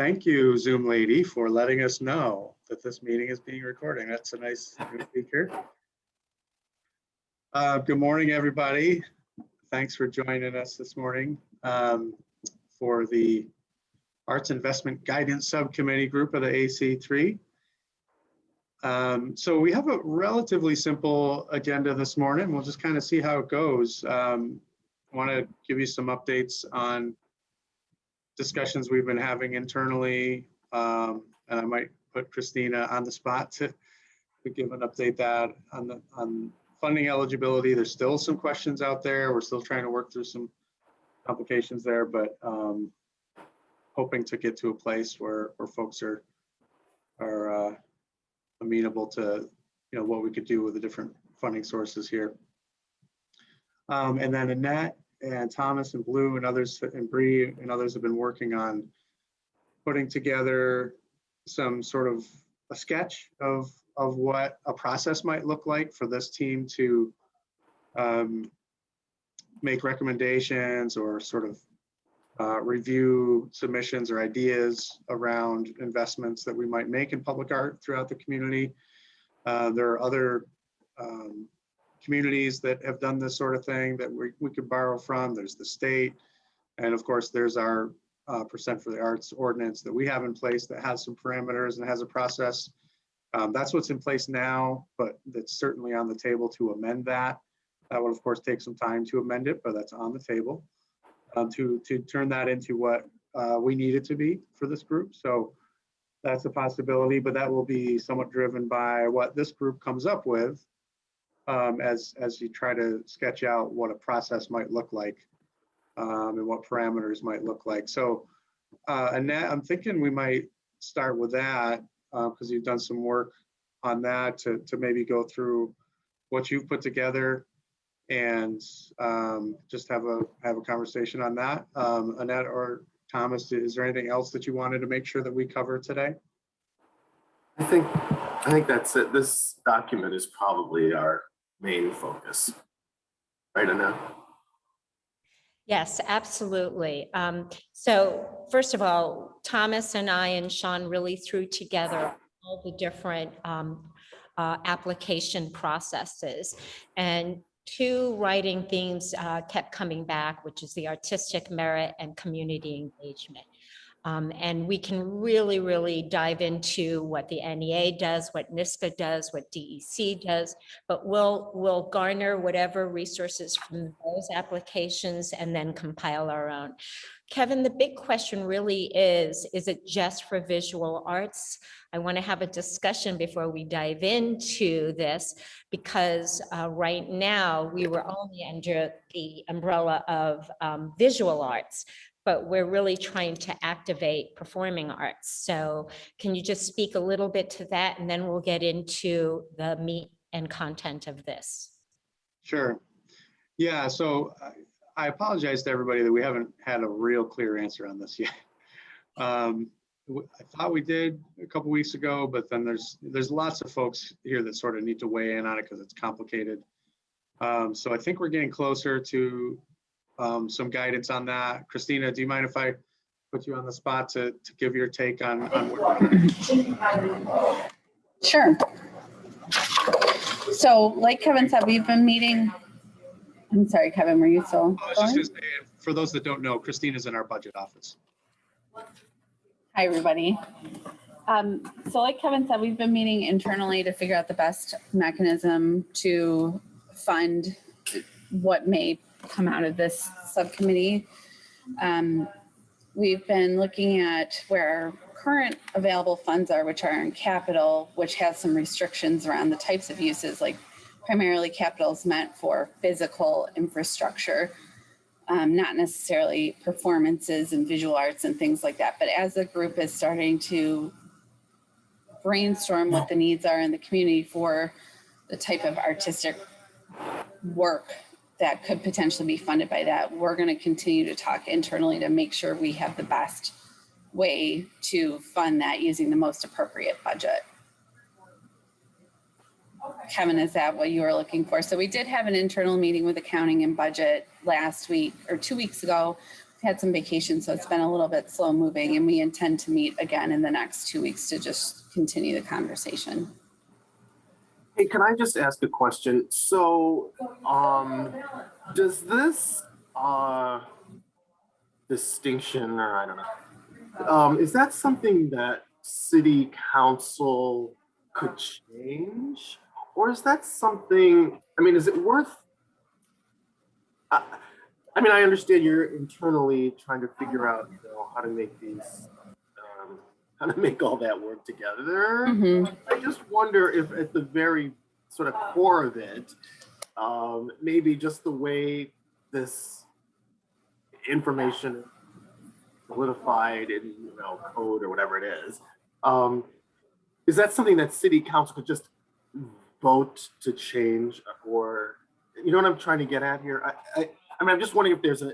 Thank you, Zoom lady, for letting us know that this meeting is being recorded. That's a nice new feature. Good morning, everybody. Thanks for joining us this morning for the Arts Investment Guidance Subcommittee group of the AC3. So we have a relatively simple agenda this morning. We'll just kind of see how it goes. I want to give you some updates on discussions we've been having internally, and I might put Christina on the spot to give an update that on funding eligibility. There's still some questions out there. We're still trying to work through some complications there, but hoping to get to a place where folks are amenable to what we could do with the different funding sources here. And then Annette and Thomas and Blue and others and Bree and others have been working on putting together some sort of a sketch of what a process might look like for this team to make recommendations or sort of review submissions or ideas around investments that we might make in public art throughout the community. There are other communities that have done this sort of thing that we could borrow from. There's the state, and of course there's our Percent for the Arts ordinance that we have in place that has some parameters and has a process. That's what's in place now, but it's certainly on the table to amend that. That would of course take some time to amend it, but that's on the table to turn that into what we need it to be for this group. So that's a possibility, but that will be somewhat driven by what this group comes up with as you try to sketch out what a process might look like and what parameters might look like. So Annette, I'm thinking we might start with that because you've done some work on that to maybe go through what you've put together and just have a conversation on that. Annette or Thomas, is there anything else that you wanted to make sure that we cover today? I think that's it. This document is probably our main focus, right, Annette? Yes, absolutely. So first of all, Thomas and I and Sean really threw together all the different application processes, and two writing themes kept coming back, which is the artistic merit and community engagement. And we can really dive into what the NEA does, what NISCA does, what DEC does, but we'll garner whatever resources from those applications and then compile our own. Kevin, the big question really is it just for visual arts? I want to have a discussion before we dive into this, because right now we were only under the umbrella of visual arts, but we're really trying to activate performing arts. So can you just speak a little bit to that, and then we'll get into the meat and content of this. Sure. Yeah, so I apologize to everybody that we haven't had a real clear answer on this yet. I thought we did a couple weeks ago, but then there's lots of folks here that sort of need to weigh in on it because it's complicated. So I think we're getting closer to some guidance on that. Christina, do you mind if I put you on the spot to give your take on what? Sure. So like Kevin said, we've been meeting. I'm sorry, Kevin, were you still I was just going to say, for those that don't know, Christina's in our budget office. Hi, everybody. So like Kevin said, we've been meeting internally to figure out the best mechanism to fund what may come out of this subcommittee. We've been looking at where our current available funds are, which are in capital, which has some restrictions around the types of uses, like primarily capital is meant for physical infrastructure, not necessarily performances and visual arts and things like that. But as the group is starting to brainstorm what the needs are in the community for the type of artistic work that could potentially be funded by that, we're going to continue to talk internally to make sure we have the best way to fund that using the most appropriate budget. Kevin, is that what you were looking for? So we did have an internal meeting with accounting and budget last week or 2 weeks ago had some vacation, so it's been a little bit slow moving, and we intend to meet again in the next 2 weeks to just continue the conversation. Hey, can I just ask a question? So, does this distinction, or I don't know, is that something that city council could change? Or is that something, I mean, is it worth, I mean, I understand you're internally trying to figure out, you know, how to make these, how to make all that work together. Mhm. I just wonder if at the very sort of core of it, maybe just the way this information is solidified in, you know, code or whatever it is that something that city council could just vote to change? Or, you know what I'm trying to get at here? I mean, I'm just wondering if there's a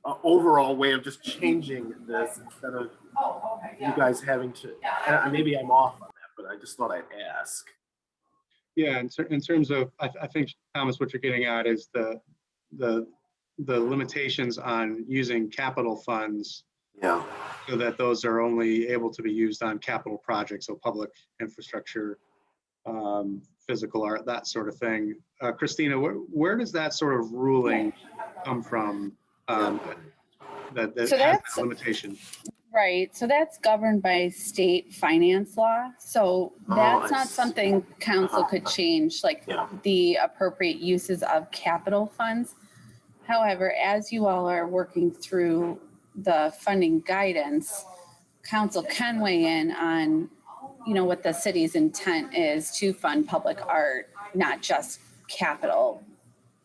overall way of just changing this instead of you guys having to, and maybe I'm off on that, but I just thought I'd ask. Yeah, in terms of, I think, Thomas, what you're getting at is the limitations on using capital funds, Yeah. so that those are only able to be used on capital projects, so public infrastructure, physical art, that sort of thing. Christina, where does that sort of ruling come from? That So has that's- that limitation? Right, so that's governed by state finance law. So that's I not see. something council could change, like Yeah. the appropriate uses of capital funds. However, as you all are working through the funding guidance, council can weigh in on, you know, what the city's intent is to fund public art, not just capital,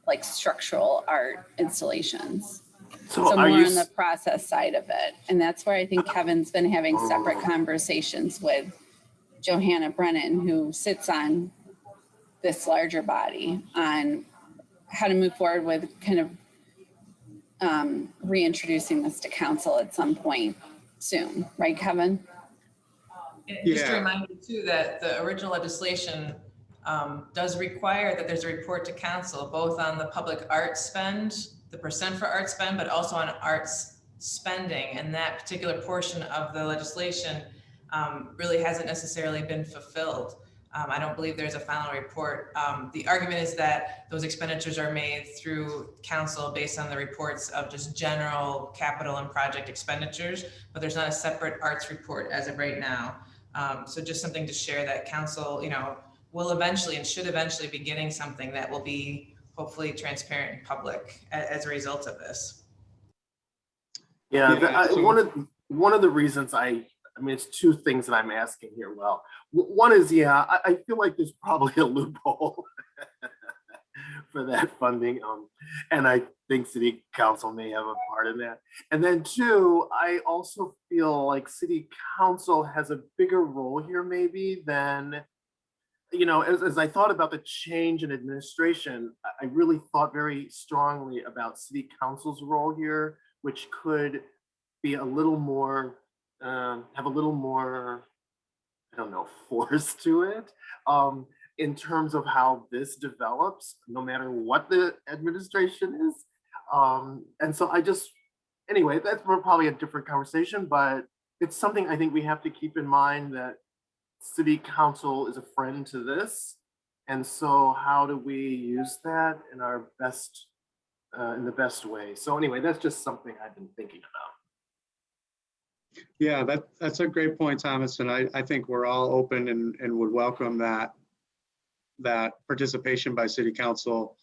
like structural art installations. So are more you on the process side of it. And that's where I think Kevin's been having separate Oh. conversations with Johanna Brennan, who sits on this larger body, on how to move forward with kind of reintroducing this to council at some point soon. Right, Kevin? And just to Yeah. remind you too, that the original legislation does require that there's a report to council, both on the public art spend, the percent for art spend, but also on arts spending. And that particular portion of the legislation really hasn't necessarily been fulfilled. I don't believe there's a final report. The argument is that those expenditures are made through council based on the reports of just general capital and project expenditures, but there's not a separate arts report as of right now. So just something to share, that council, you know, will eventually and should eventually be getting something that will be hopefully transparent and public as a result of this. Yeah, Yeah, so- one of the reasons I mean, it's two things that I'm asking here. Well, one is, yeah, I feel like there's probably a loophole for that funding, and I think city council may have a part in that. And then two, I also feel like city council has a bigger role here maybe than, you know, as I thought about the change in administration, I really thought very strongly about city council's role here, which could be a little more, have a little more, I don't know, force to it, in terms of how this develops, no matter what the administration is. And so I just, anyway, that's probably a different conversation, but it's something I think we have to keep in mind, that city council is a friend to this. And so how do we use that in our best, in the best way? So anyway, that's just something I've been thinking about. Yeah, that's a great point, Thomas. And I think we're all open and would welcome that participation by city council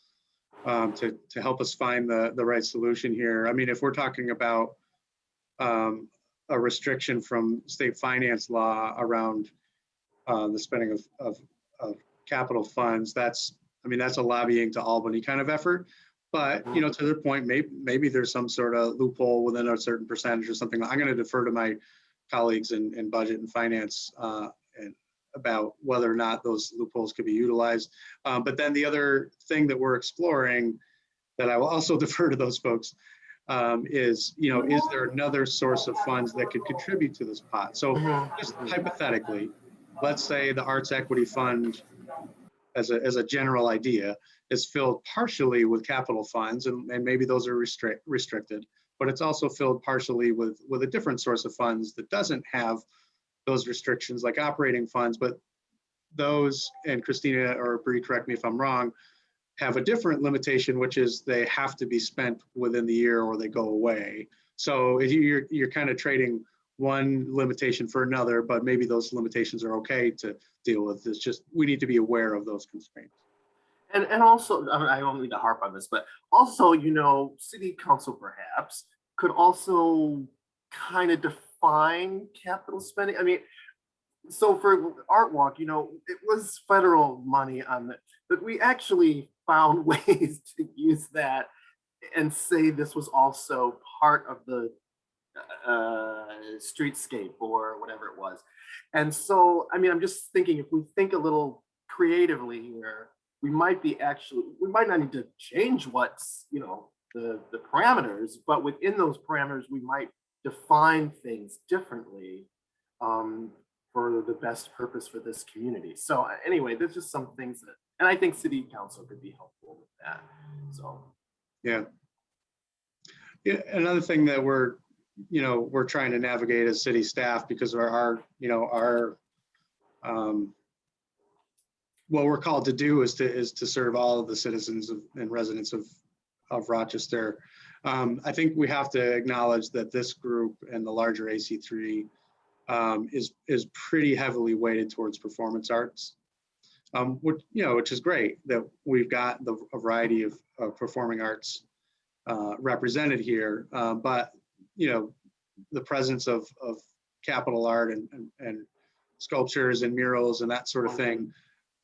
to help us find the right solution here. I mean, if we're talking about a restriction from state finance law around the spending of capital funds, that's a lobbying to Albany kind of effort. But, you know, to their point, maybe there's some sort of loophole within a certain percentage or something. I'm going to defer to my colleagues in budget and finance and about whether or not those loopholes could be utilized. But then the other thing that we're exploring that I will also defer to those folks is, you know, is there another source of funds that could contribute to this pot? So just hypothetically, let's say the Arts Equity Fund, as a general idea, is filled partially with capital funds, and maybe those are restricted, but it's also filled partially with a different source of funds that doesn't have those restrictions like operating funds, but those, and Christina or Bree, correct me if I'm wrong, have a different limitation, which is they have to be spent within the year or they go away. So you're kind of trading one limitation for another, but maybe those limitations are okay to deal with. It's just, we need to be aware of those constraints. And also, I mean, I don't need to harp on this, but also, you know, city council perhaps could also kind of define capital spending. I mean, so for Art Walk, you know, it was federal money on it, but we actually found ways to use that and say this was also part of the streetscape or whatever it was. And so, I mean, I'm just thinking if we think a little creatively here, we might not need to change what's, you know, the parameters, but within those parameters, we might define things differently for the best purpose for this community. So anyway, there's just some things that, and I think city council could be helpful with that. So. Yeah, another thing that we're trying to navigate as city staff, because what we're called to do is to serve all of the citizens and residents of Rochester. I think we have to acknowledge that this group and the larger AC3 is pretty heavily weighted towards performance arts, which is great that we've got a variety of performing arts represented here, but the presence of capital art and sculptures and murals and that sort of thing,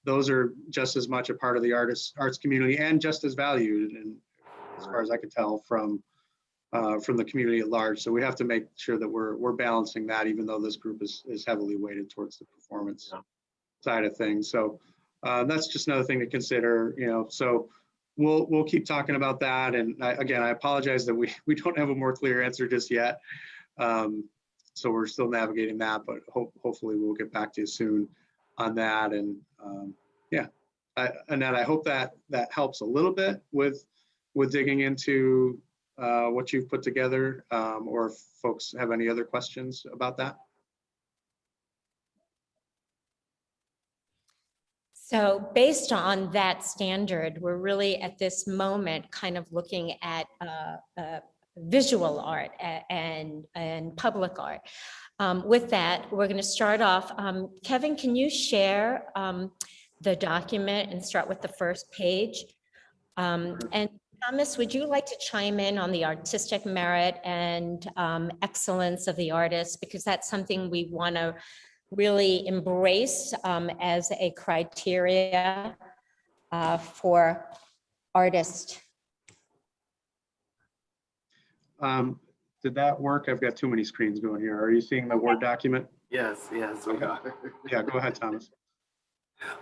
those are just as much a part of the arts community and just as valued, and as far as I could tell from the community at large. So we have to make sure that we're balancing that, even though this group is heavily weighted towards the performance side of things. So that's just another thing to consider. So we'll keep talking about that. And again, I apologize that we don't have a more clear answer just yet. So we're still navigating that, but hopefully we'll get back to you soon on that. And Annette, I hope that helps a little bit with digging into what you've put together, or if folks have any other questions about that. So based on that standard, we're really at this moment kind of looking at visual art and public art. With that, we're going to start off. Kevin, can you share the document and start with the first page? And Thomas, would you like to chime in on the artistic merit and excellence of the artist? Because that's something we want to really embrace as a criteria for artists. Did that work? I've got too many screens going here. Are you seeing the Word document? Yes, we are. Yeah, go ahead, Thomas.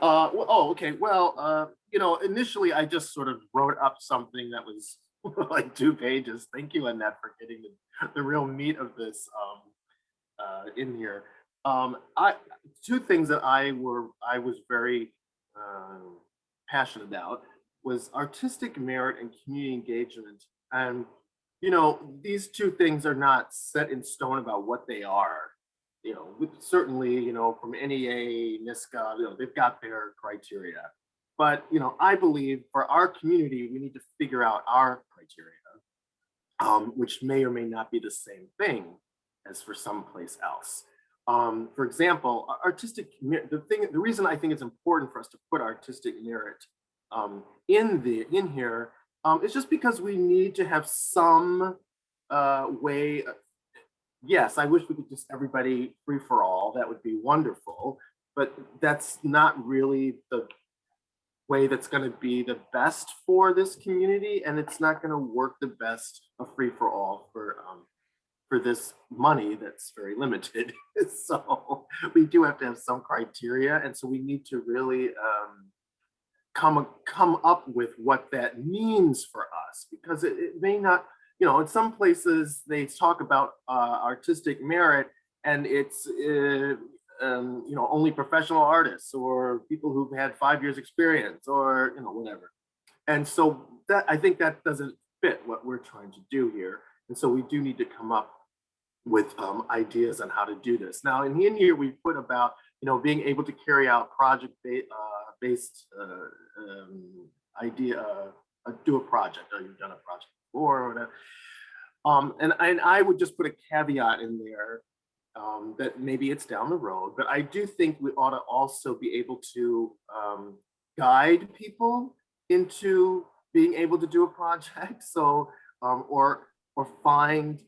Okay. Well, initially I just sort of wrote up something that was like 2 pages. Thank you, Annette, for getting the real meat of this in here. Two things that I was very passionate about was artistic merit and community engagement. And these two things are not set in stone about what they are. Certainly, from NEA, NISCA, they've got their criteria. But, I believe for our community, we need to figure out our criteria, which may or may not be the same thing as for someplace else. For example, artistic merit, the reason I think it's important for us to put artistic merit in here is just because we need to have some way. Yes, I wish we could just everybody free for all. That would be wonderful, but that's not really the way that's going to be the best for this community, and it's not going to work the best of free for all for this money that's very limited. So we do have to have some criteria, and so we need to really come up with what that means for us, because it may not. In some places they talk about artistic merit, and it's only professional artists or people who've had 5 years experience or whatever. And so that, I think that doesn't fit what we're trying to do here. And so we do need to come up with ideas on how to do this. Now in here we put about, being able to carry out project-based idea, do a project, or you've done a project before or whatever. And I would just put a caveat in there that maybe it's down the road, but I do think we ought to also be able to guide people into being able to do a project. So, or find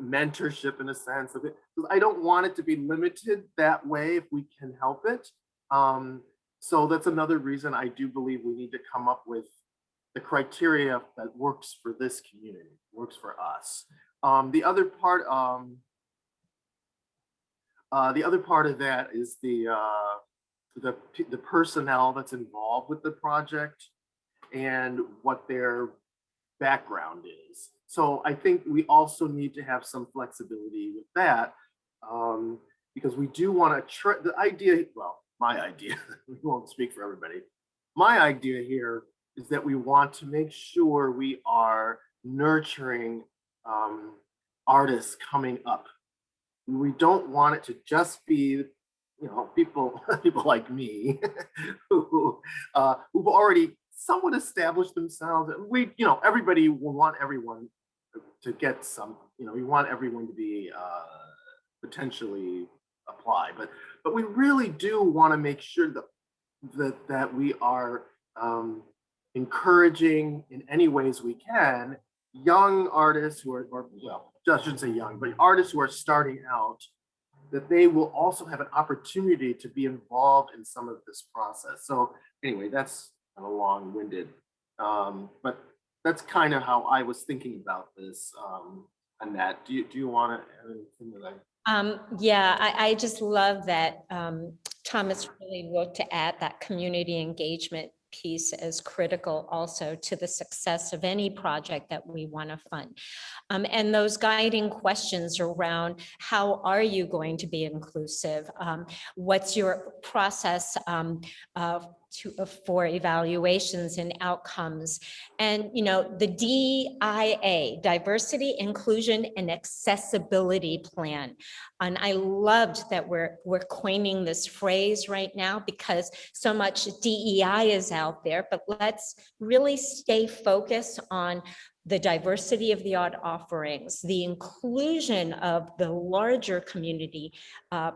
mentorship in a sense of it. I don't want it to be limited that way if we can help it. So that's another reason I do believe we need to come up with the criteria that works for this community, works for us. The other part of that is the personnel that's involved with the project and what their background is. So I think we also need to have some flexibility with that, because we do want to the idea, well, my idea, we won't speak for everybody. My idea here is that we want to make sure we are nurturing artists coming up. We don't want it to just be, people like me who've already somewhat established themselves. We, everybody will want everyone to get some, we want everyone to be potentially apply, but we really do want to make sure that we are encouraging in any ways we can young artists who are, well, I shouldn't say young, but artists who are starting out, that they will also have an opportunity to be involved in some of this process. So anyway, that's kind of long-winded, but that's kind of how I was thinking about this. Annette, do you want to add anything that Yeah, I just love that Thomas really looked at that community engagement piece as critical also to the success of any project that we want to fund. And those guiding questions around how are you going to be inclusive? What's your process for evaluations and outcomes? And the DIA, Diversity, Inclusion, and Accessibility Plan. And I loved that we're coining this phrase right now, because so much DEI is out there, but let's really stay focused on the diversity of the art offerings, the inclusion of the larger community,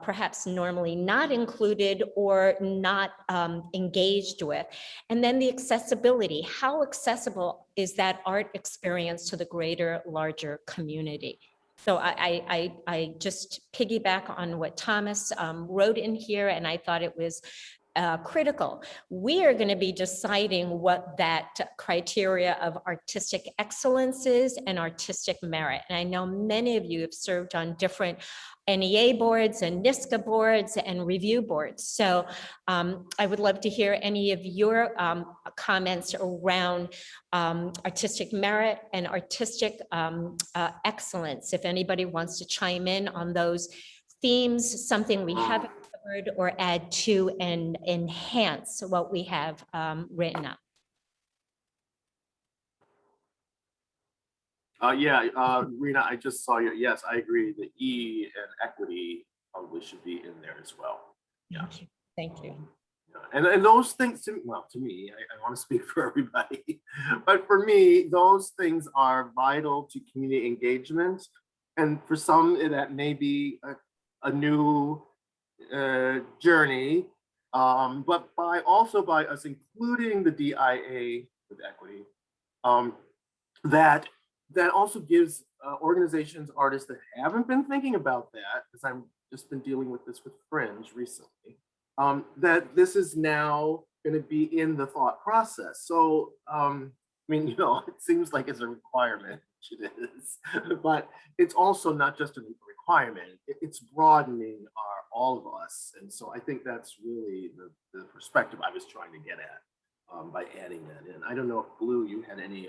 perhaps normally not included or not engaged with. And then the accessibility, how accessible is that art experience to the greater, larger community? So I just piggyback on what Thomas wrote in here, and I thought it was critical. We are going to be deciding what that criteria of artistic excellence is and artistic merit. And I know many of you have served on different NEA boards and NISCA boards and review boards. So I would love to hear any of your comments around artistic merit and artistic excellence. If anybody wants to chime in on those themes, something we haven't covered, or add to and enhance what we have written up. Rena, I just saw you. Yes, I agree. The E and equity probably should be in there as well. Yeah. Thank you. And those things, to me, I want to speak for everybody, but for me, those things are vital to community engagement. And for some, that may be a new journey, but by us including the DIA with equity, that also gives organizations, artists that haven't been thinking about that, because I've just been dealing with this with Fringe recently, that this is now going to be in the thought process. So, it seems like it's a requirement, which it is, but it's also not just a requirement, it's broadening all of us. And so I think that's really the perspective I was trying to get at by adding that in. I don't know if Blue, you had any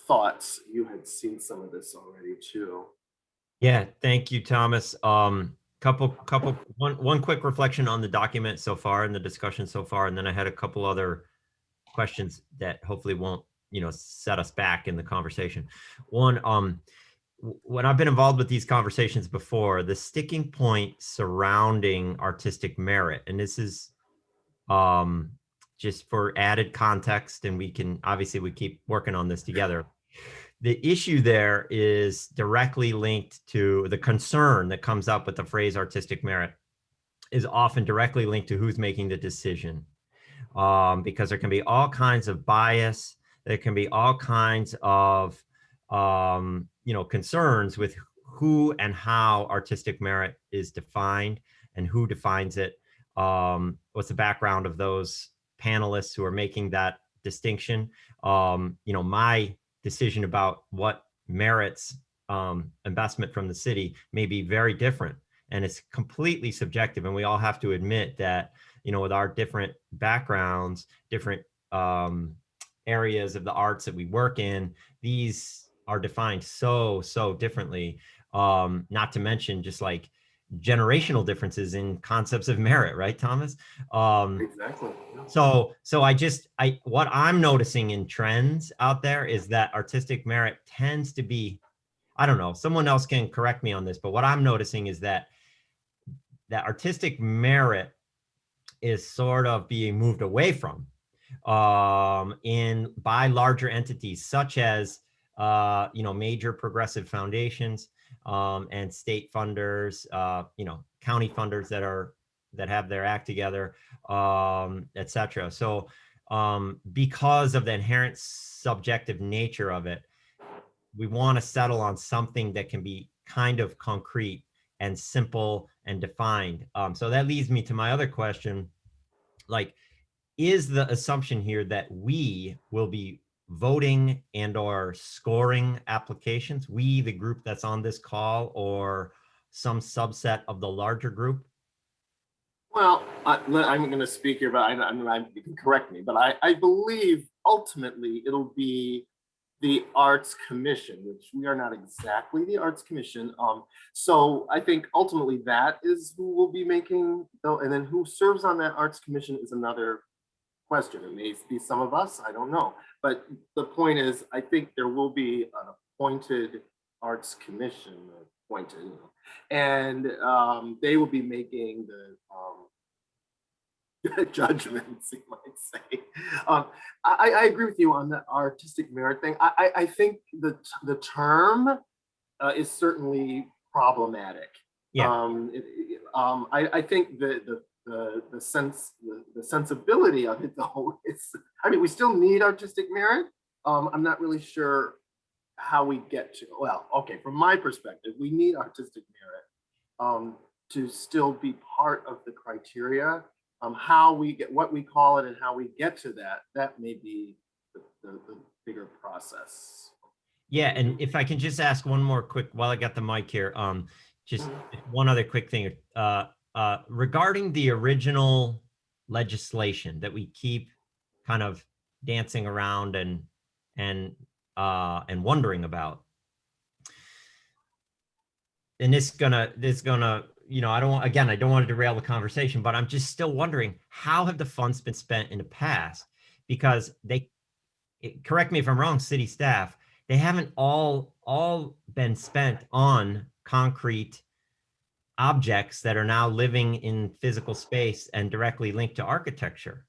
thoughts. You had seen some of this already too. Yeah, thank you, Thomas. One quick reflection on the document so far and the discussion so far, and then I had a couple other questions that hopefully won't, set us back in the conversation. One, when I've been involved with these conversations before, the sticking point surrounding artistic merit, and this is just for added context, and we keep working on this together. The issue there is directly linked to the concern that comes up with the phrase artistic merit is often directly linked to who's making the decision. Because there can be all kinds of bias, there can be all kinds of concerns with who and how artistic merit is defined and who defines it. What's the background of those panelists who are making that distinction? My decision about what merits investment from the city may be very different, and it's completely subjective. And we all have to admit that, with our different backgrounds, different areas of the arts that we work in, these are defined so differently. Not to mention just like generational differences in concepts of merit, right, Thomas? Exactly. So what I'm noticing in trends out there is that artistic merit tends to be, I don't know, someone else can correct me on this, but what I'm noticing is that artistic merit is sort of being moved away from by larger entities such as major progressive foundations and state funders, county funders that have their act together, etc. So because of the inherent subjective nature of it, we want to settle on something that can be kind of concrete and simple and defined. So that leads me to my other question. Like, is the assumption here that we will be voting and or scoring applications, we, the group that's on this call, or some subset of the larger group? Well, I'm going to speak here, but you can correct me, but I believe ultimately it'll be the Arts Commission, which we are not exactly the Arts Commission. So I think ultimately that is who will be making, and then who serves on that Arts Commission is another question. It may be some of us, I don't know. But the point is, I think there will be an appointed Arts Commission, and they will be making the judgments, you might say. I agree with you on the artistic merit thing. I think the term is certainly problematic. Yeah. I think the sensibility of it though is, we still need artistic merit. I'm not really sure how we get to, well, okay, from my perspective, we need artistic merit to still be part of the criteria. How we get, what we call it and how we get to that may be the bigger process. Yeah, and if I can just ask one more quick, while I got the mic here, just one other quick thing. Regarding the original legislation that we keep kind of dancing around and wondering about, and this gonna I don't want to derail the conversation, but I'm just still wondering, how have the funds been spent in the past? Because correct me if I'm wrong, city staff, they haven't all been spent on concrete objects that are now living in physical space and directly linked to architecture.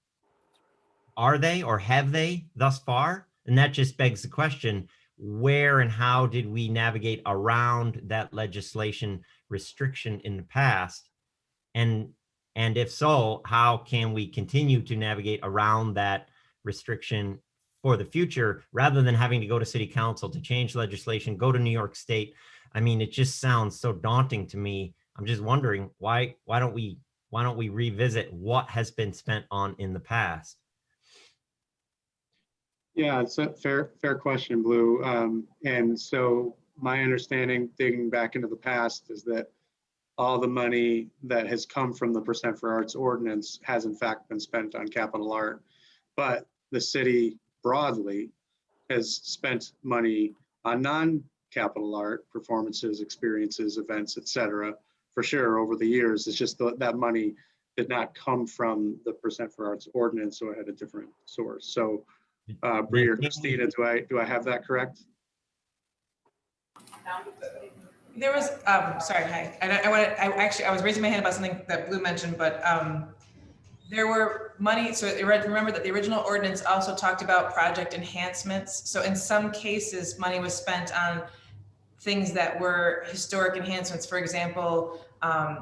Are they, or have they thus far? And that just begs the question, where and how did we navigate around that legislation restriction in the past? And if so, how can we continue to navigate around that restriction for the future, rather than having to go to city council to change legislation, go to New York State? It just sounds so daunting to me. I'm just wondering, why don't we revisit what has been spent on in the past? Yeah, it's a fair question, Blue. And so my understanding, digging back into the past, is that all the money that has come from the Percent for Arts ordinance has in fact been spent on capital art. But the city broadly has spent money on non-capital art, performances, experiences, events, et cetera, for sure over the years. It's just that money did not come from the percent for arts ordinance, so it had a different source. So Bree or Christina, do I have that correct? There was, sorry, hi. I was raising my hand about something that Blue mentioned, but there were money, so remember that the original ordinance also talked about project enhancements. So in some cases, money was spent on things that were historic enhancements. For example,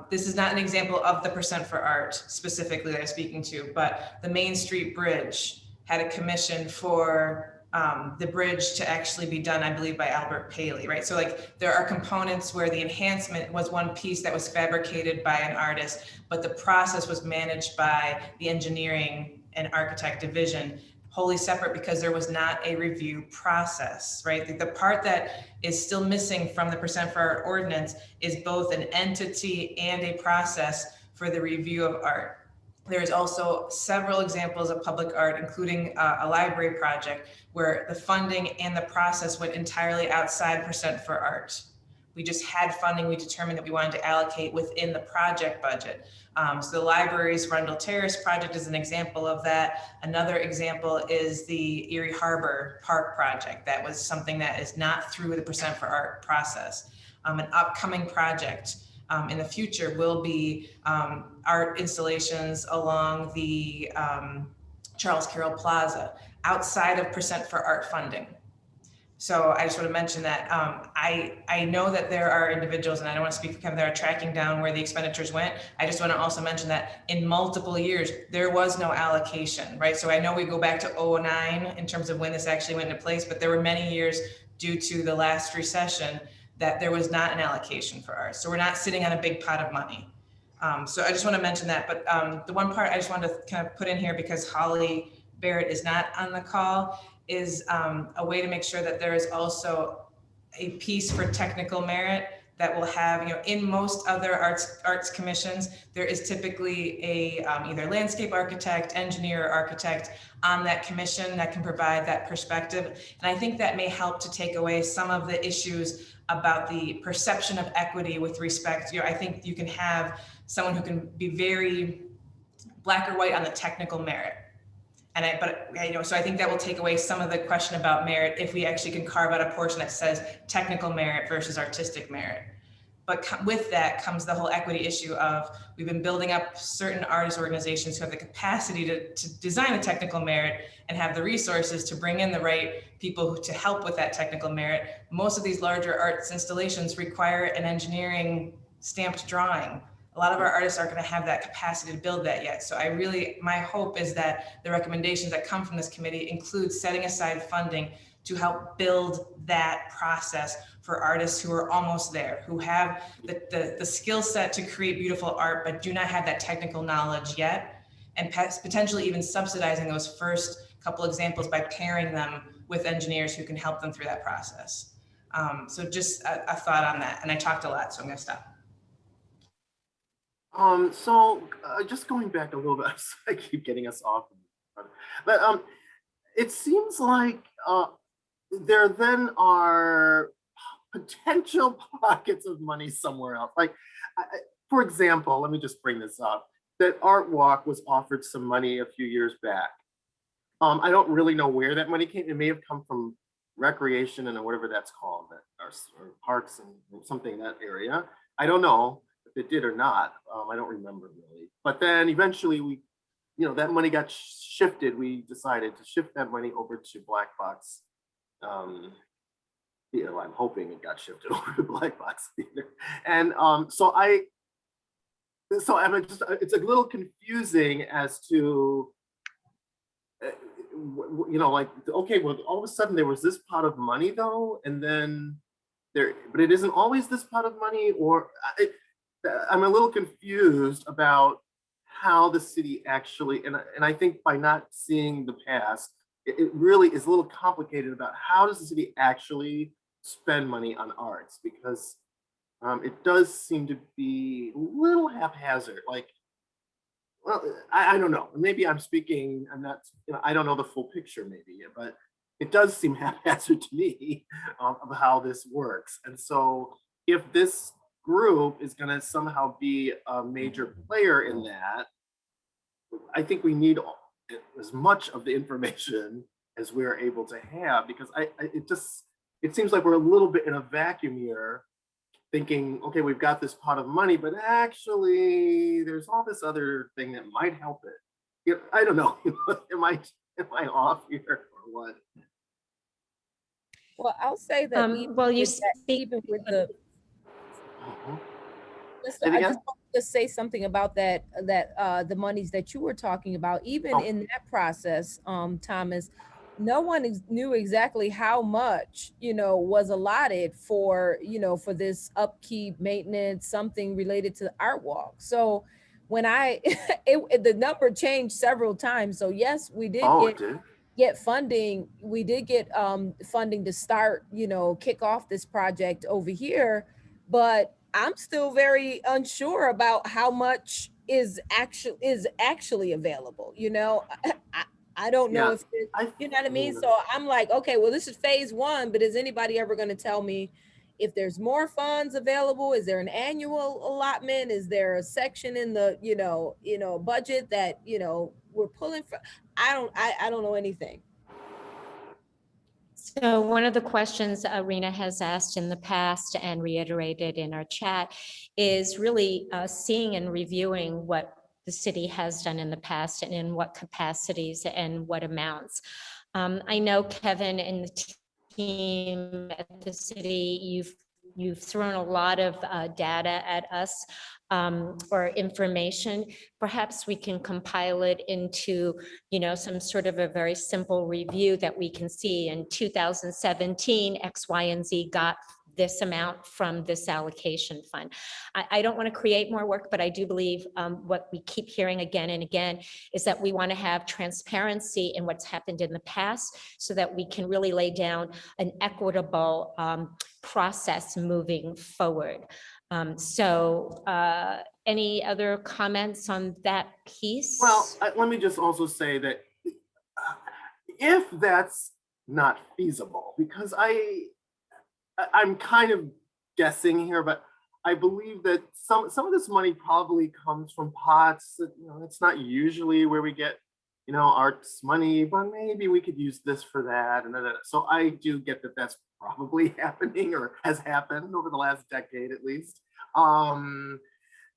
this is not an example of the percent for art specifically that I'm speaking to, but the Main Street Bridge had a commission for the bridge to actually be done, I believe, by Albert Paley, right? So like there are components where the enhancement was one piece that was fabricated by an artist, but the process was managed by the engineering and architect division, wholly separate because there was not a review process, right? The part that is still missing from the percent for art ordinance is both an entity and a process for the review of art. There's also several examples of public art, including a library project where the funding and the process went entirely outside percent for art. We just had funding we determined that we wanted to allocate within the project budget. So the library's Rundle Terrace project is an example of that. Another example is the Erie Harbor Park project. That was something that is not through the percent for art process. An upcoming project in the future will be art installations along the Charles Carroll Plaza outside of percent for art funding. So I just want to mention that I know that there are individuals, and I don't want to speak for Kevin, that are tracking down where the expenditures went. I just want to also mention that in multiple years, there was no allocation, right? So I know we go back to 2009 in terms of when this actually went into place, but there were many years due to the last recession that there was not an allocation for art. So we're not sitting on a big pot of money. So I just want to mention that. But the one part I just wanted to kind of put in here, because Holly Barrett is not on the call, is a way to make sure that there is also a piece for technical merit that will have, in most other arts commissions, there is typically a either landscape architect, engineer, or architect on that commission that can provide that perspective. And I think that may help to take away some of the issues about the perception of equity with respect. I think you can have someone who can be very black or white on the technical merit. So I think that will take away some of the question about merit if we actually can carve out a portion that says technical merit versus artistic merit. But with that comes the whole equity issue of, we've been building up certain artist organizations who have the capacity to design the technical merit and have the resources to bring in the right people to help with that technical merit. Most of these larger arts installations require an engineering stamped drawing. A lot of our artists aren't going to have that capacity to build that yet. So my hope is that the recommendations that come from this committee include setting aside funding to help build that process for artists who are almost there, who have the skill set to create beautiful art, but do not have that technical knowledge yet, and potentially even subsidizing those first couple examples by pairing them with engineers who can help them through that process. So just a thought on that. And I talked a lot, so I'm going to stop. Just going back a little bit, I keep getting us off, but it seems like there then are potential pockets of money somewhere else. Like, for example, let me just bring this up, that Art Walk was offered some money a few years back. I don't really know where that money came. It may have come from recreation and whatever that's called, or parks and something in that area. I don't know if it did or not. I don't remember really. But then eventually that money got shifted. We decided to shift that money over to Black Box. I'm hoping it got shifted over to Black Box Theater. And it's a little confusing as to, okay, well, all of a sudden there was this pot of money though, and then but it isn't always this pot of money, or I'm a little confused about how the city actually, and I think by not seeing the past, it really is a little complicated about how does the city actually spend money on arts, because it does seem to be a little haphazard. Like, well, I don't know. Maybe I'm not, I don't know the full picture maybe, but it does seem haphazard to me of how this works. And so if this group is going to somehow be a major player in that, I think we need as much of the information as we're able to have, because it seems like we're a little bit in a vacuum here, thinking, okay, we've got this pot of money, but actually there's all this other thing that might help it. Yeah, I don't know. am I off here or what? Well, I'll say that Well, you with that, speak. even with the, Mhm. listen, Say it I again? just want to say something about that, the monies that you were talking about, even Oh. in that process, Thomas, no one knew exactly how much, was allotted for, for this upkeep, maintenance, something related to the art walk. So when the number changed several times. So yes, we did Oh, it did? get funding. We did get funding to start, kick off this project over here, but I'm still very unsure about how much is actually available. I don't know Yeah. if it, I you know what I mean. So I'm like, okay, well, this is phase one, but is anybody ever going to tell me if there's more funds available? Is there an annual allotment? Is there a section in the budget that we're pulling from? I don't know anything. So one of the questions Rena has asked in the past and reiterated in our chat is really seeing and reviewing what the city has done in the past and in what capacities and what amounts. I know Kevin and the team at the city, you've thrown a lot of data at us or information. Perhaps we can compile it into, some sort of a very simple review that we can see in 2017, X, Y, and Z got this amount from this allocation fund. I don't want to create more work, but I do believe what we keep hearing again and again is that we want to have transparency in what's happened in the past so that we can really lay down an equitable process moving forward. Any other comments on that piece? Well, let me just also say that if that's not feasible, because I'm kind of guessing here, but I believe that some of this money probably comes from pots that, it's not usually where we get, arts money, but maybe we could use this for that. And so I do get that that's probably happening or has happened over the last decade at least.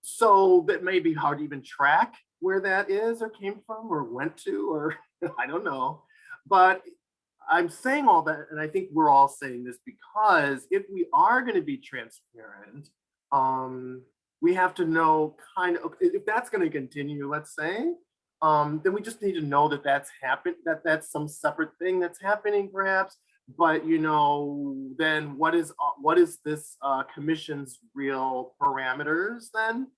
So that may be hard to even track where that is or came from or went to, or I don't know. But I'm saying all that, and I think we're all saying this because if we are going to be transparent, we have to know kind of, if that's going to continue, let's say, then we just need to know that that's happened, that's some separate thing that's happening perhaps. But then what is this commission's real parameters then?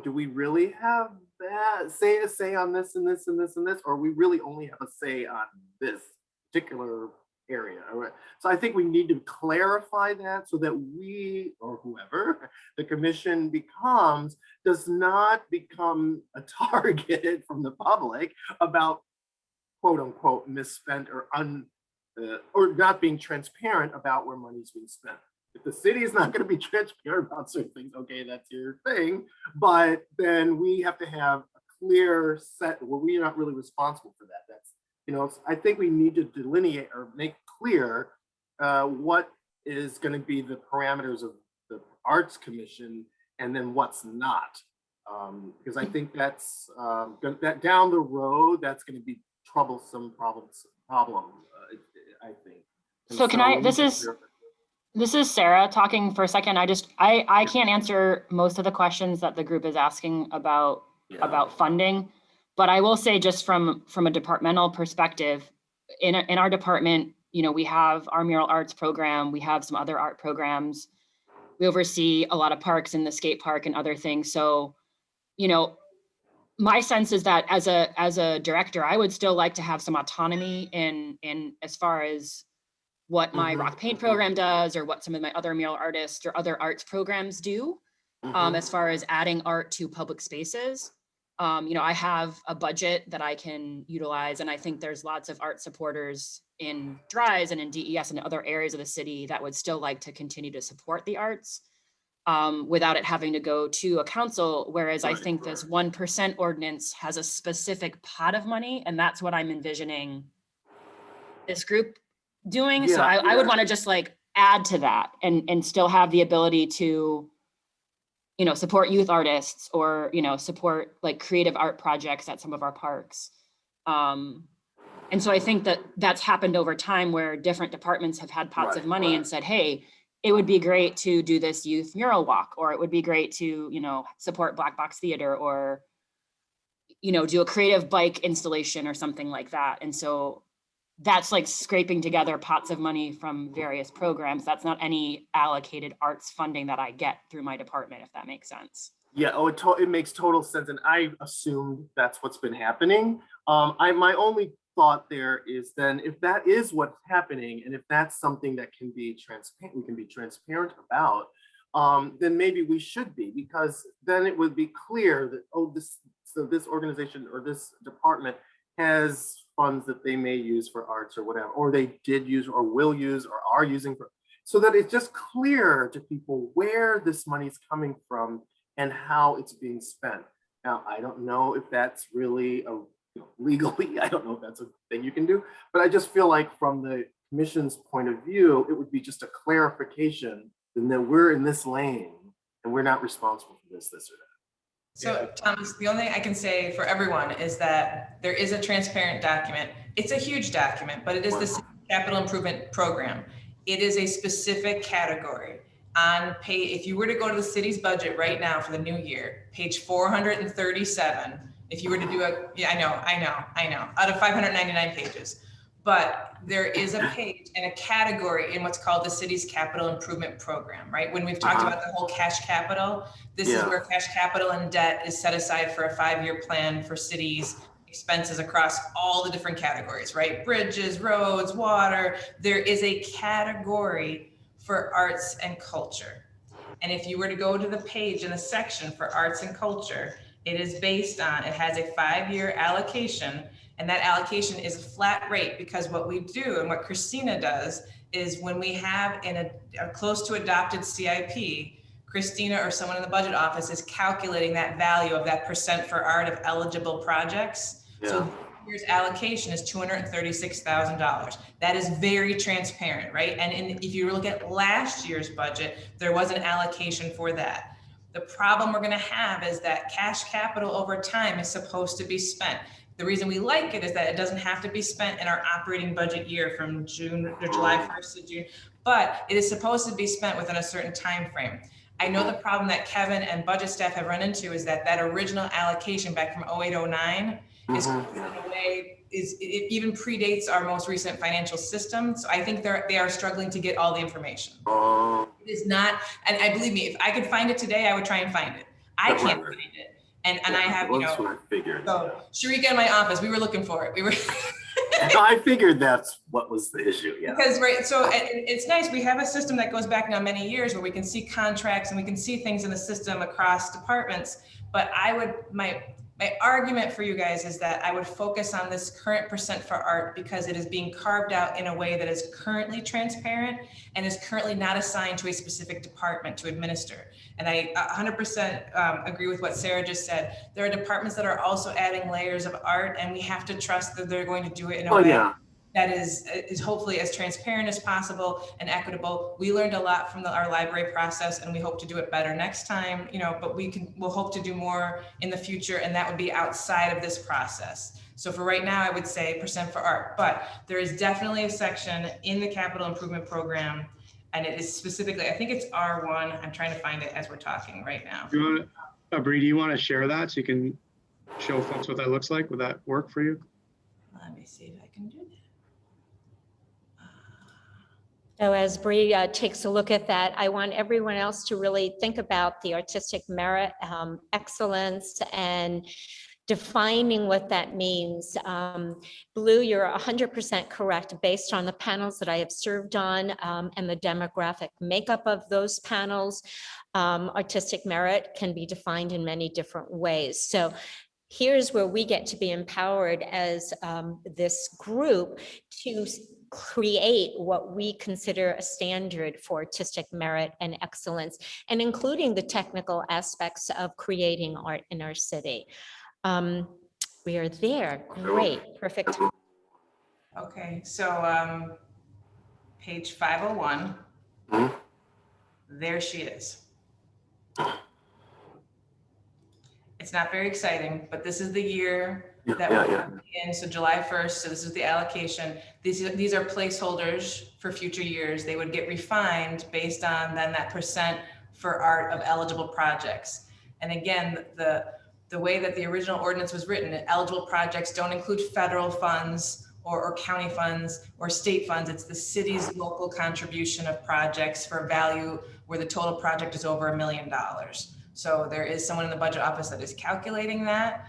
Do we really have that say on this and this and this and this, or we really only have a say on this particular area? Right? So I think we need to clarify that so that we, or whoever the commission becomes, does not become a target from the public about quote unquote misspent or not being transparent about where money's being spent. If the city is not going to be transparent about certain things, okay, that's your thing, but then we have to have a clear set where we're not really responsible for that. That's, I think we need to delineate or make clear what is going to be the parameters of the Arts Commission and then what's not. Because I think that's that down the road, that's going to be troublesome problem, I think. And So can I, we need to this is Sarah talking for a second. I can't answer most of the questions that the group is asking about funding, but I will say just from a departmental perspective, in our department, we have our mural arts program, we have some other art programs. We oversee a lot of parks in the skate park and other things. So, my sense is that as a director, I would still like to have some autonomy in as far as what my rock paint program does or what some of my other mural artists or other arts programs do, as far as adding art to public spaces. I have a budget that I can utilize, and I think there's lots of art supporters in DRISE and in DES and other areas of the city that would still like to continue to support the arts. without it having to go to a council, whereas I Right, think this 1% ordinance has a specific pot of money, and that's what I'm envisioning this group doing. So Yeah, I would want to just like add to that and still have the ability to, you know, support youth artists or, you know, support like creative art projects at some of our parks. And so I think that that's happened over time where different departments have had pots of money and said, hey, it would be great to do this youth mural walk, or it would be great to, you know, support Black Box Theater, or, you know, do a creative bike installation or something like that. And so that's like scraping together pots of money from various programs. That's not any allocated arts funding that I get through my department, if that makes sense. yeah, oh, it makes total sense, and I assume that's what's been happening. My only thought there is then if that is what's happening, and if that's something that can be transparent, we can be transparent about, then maybe we should be, because then it would be clear that, oh, this organization or this department has funds that they may use for arts or whatever, or they did use or will use or are using for, so that it's just clear to people where this money's coming from and how it's being spent. Now, I don't know if that's really legally, I don't know if that's a thing you can do, but I just feel like from the commission's point of view, it would be just a clarification that we're in this lane and we're not responsible for this or that. So Thomas, the only thing I can say for everyone is that there is a transparent document. It's a huge document, but it is the City Capital Improvement Program. It is a specific category. On page, if you were to go to the city's budget right now for the new year, page 437, if you were to do I know, out of 599 pages, but there is a page and a category in what's called the city's capital improvement program, right? When we've talked about the whole cash capital, this is where cash capital and debt is set aside for a 5-year plan for cities expenses across all the different categories, right? Bridges, roads, water. There is a category for arts and culture. And if you were to go to the page in the section for arts and culture, it is based on, it has a 5-year allocation, and that allocation is a flat rate, because what we do and what Christina does is when we have in a close to adopted CIP, Christina or someone in the budget office is calculating that value of that % for art of eligible projects. So this year's allocation is $236,000. That is very transparent, right? And if you look at last year's budget, there was an allocation for that. The problem we're going to have is that cash capital over time is supposed to be spent. The reason we like it is that it doesn't have to be spent in our operating budget year from June or July 1st to June, but it is supposed to be spent within a certain time frame. I know the problem that Kevin and budget staff have run into is that original allocation back from 08-09 is in a way, it even predates our most recent financial system. So I think they are struggling to get all the information. It is not, and I believe me, if I could find it today, I would try and find it. I can't find it. And I have, That's what I figured. So Sharika in my office, we were looking for it. We were. I figured that's what was the issue, yeah. Because, right, so it's nice, we have a system that goes back now many years where we can see contracts and we can see things in the system across departments. But my argument for you guys is that I would focus on this current % for art, because it is being carved out in a way that is currently transparent and is currently not assigned to a specific department to administer. And I 100% agree with what Sarah just said. There are departments that are also adding layers of art, and we have to trust that they're going to do it in a way that is hopefully as transparent as possible and equitable. We learned a lot from our library process, and we hope to do it better next time, but we'll hope to do more in the future, and that would be outside of this process. So for right now, I would say % for art, but there is definitely a section in the capital improvement program, and it is specifically, I think it's R1. I'm trying to find it as we're talking right now. Bree, do you want to share that so you can show folks what that looks like? Would that work for you? Let me see if I can do that. So as Bree takes a look at that, I want everyone else to really think about the artistic merit, excellence, and defining what that means. Blue, you're 100% correct based on the panels that I have served on and the demographic makeup of those panels. Artistic merit can be defined in many different ways. So here's where we get to be empowered as this group to create what we consider a standard for artistic merit and excellence, and including the technical aspects of creating art in our city. We are there. Great. Perfect. Okay, so page 501. There she is. It's not very exciting, but this is the year that we're in. So July 1st, so this is the allocation. These are placeholders for future years. They would get refined based on then that percent for art of eligible projects. And again, the way that the original ordinance was written, eligible projects don't include federal funds or county funds or state funds. It's the city's local contribution of projects for value where the total project is over $1 million. So there is someone in the budget office that is calculating that.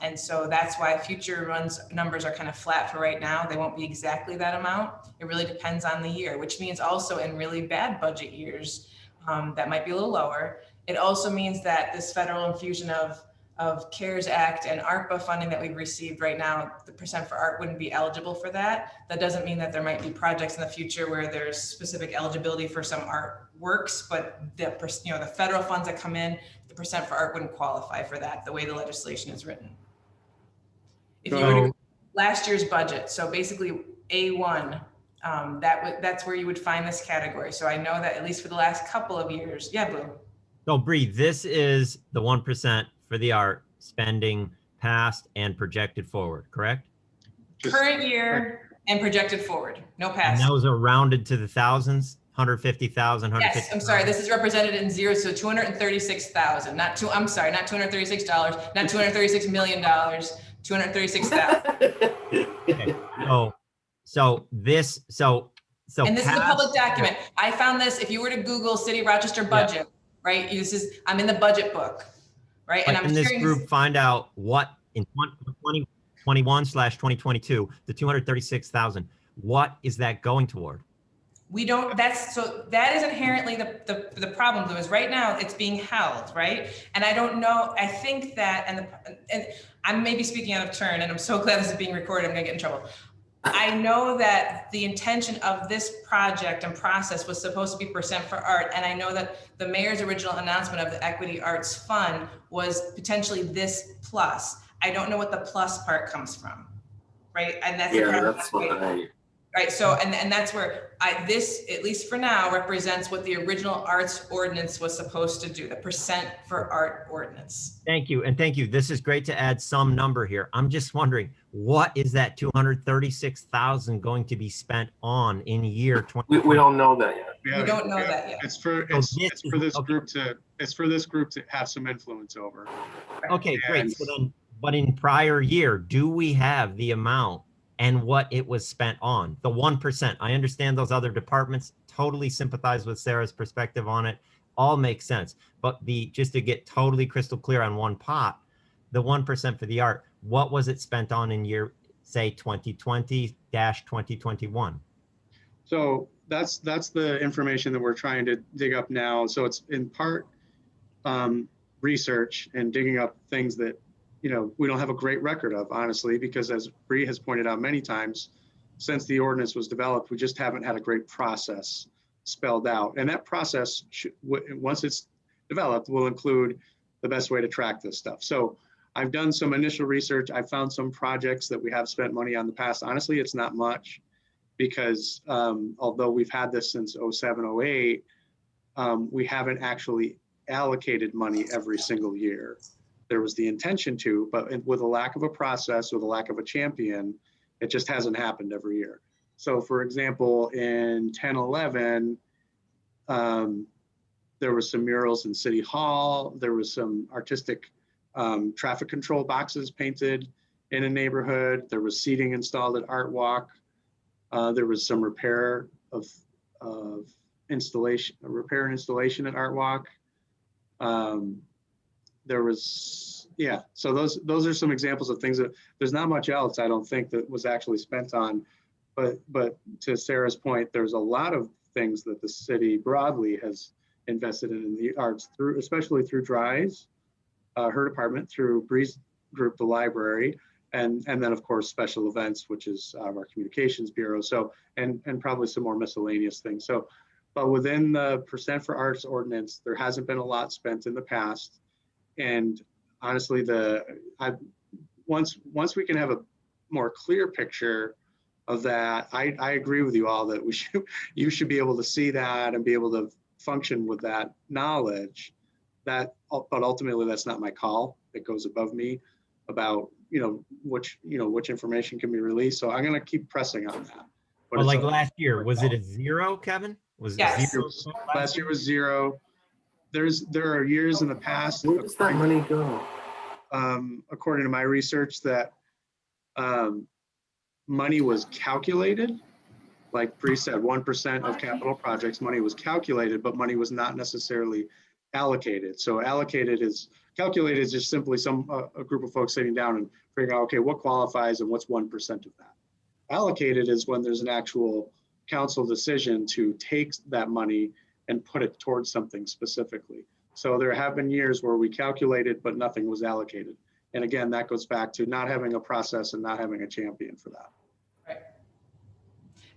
And so that's why future runs numbers are kind of flat for right now. They won't be exactly that amount. It really depends on the year, which means also in really bad budget years, that might be a little lower. It also means that this federal infusion of CARES Act and ARPA funding that we've received right now, the percent for art wouldn't be eligible for that. That doesn't mean that there might be projects in the future where there's specific eligibility for some art works, but the federal funds that come in, the percent for art wouldn't qualify for that, the way the legislation is written. If you were to last year's budget, so basically A1, that's where you would find this category. So I know that at least for the last couple of years, yeah, Blue. So Bree, this is the 1% for the art spending past and projected forward, correct? Current year and projected forward, no past. And those are rounded to the thousands, 150,000, Yes, I'm sorry, this is represented in zeros, so 236,000, not $236, not $236 million, 236,000. Okay. So this. And this is a past- public document. I found this, if you were to Google City of Rochester budget, right? I'm in the budget book, right? But And I'm can this sharing group find out what in 2021/2022, the 236,000, what is that going toward? We don't, that is inherently the problem, Lou, is right now it's being held, right? And I don't know, I think that, and I'm maybe speaking out of turn, and I'm so glad this is being recorded, I'm gonna get in trouble. I know that the intention of this project and process was supposed to be percent for art. And I know that the mayor's original announcement of the Equity Arts Fund was potentially this plus. I don't know what the plus part comes from, right? And that's right. So, and that's where this, at least for now, represents what the original arts ordinance was supposed to do, the percent for art ordinance. Thank you. And thank you. This is great to add some number here. I'm just wondering, what is that 236,000 going to be spent on in year 2020? We don't know that yet. We don't know that yet. It's for this group to have some influence over. Okay, great. So then, but in prior year, do we have the amount and what it was spent on? The 1%. I understand those other departments, totally sympathize with Sarah's perspective on it. All makes sense. But just to get totally crystal clear on one pot, the 1% for the art, what was it spent on in year, say 2020-2021? So that's the information that we're trying to dig up now. So it's in part research and digging up things that we don't have a great record of, honestly, because as Bree has pointed out many times, since the ordinance was developed, we just haven't had a great process spelled out. And that process, once it's developed, will include the best way to track this stuff. So I've done some initial research. I found some projects that we have spent money on in the past. Honestly, it's not much because although we've had this since 07, 08, we haven't actually allocated money every single year. There was the intention to, but with a lack of a process, with a lack of a champion, it just hasn't happened every year. So for example, in 10-11, there was some murals in City Hall. There was some artistic traffic control boxes painted in a neighborhood. There was seating installed at Art Walk. There was some repair and installation at Art Walk. There was, so those are some examples of things that there's not much else, I don't think, that was actually spent on. But to Sarah's point, there's a lot of things that the city broadly has invested in the arts, especially through DRIVES, her department, through Bree's group, the library, And then of course, special events, which is our communications bureau. So, and probably some more miscellaneous things. So, but within the percent for arts ordinance, there hasn't been a lot spent in the past. And honestly, once we can have a more clear picture of that, I agree with you all that you should be able to see that and be able to function with that knowledge. But ultimately, that's not my call. It goes above me about which information can be released. So I'm going to keep pressing on that. But Well, like last year, was it a 0, Kevin? Was it Yes. 0? Last year was 0. There are years in the past, Where does that money go? according to my research, that money was calculated. Like Bree said, 1% of capital projects, money was calculated, but money was not necessarily allocated. So calculated is just simply a group of folks sitting down and figuring out, okay, what qualifies and what's 1% of that. Allocated is when there's an actual council decision to take that money and put it towards something specifically. So there have been years where we calculated, but nothing was allocated. And again, that goes back to not having a process and not having a champion for that. Right.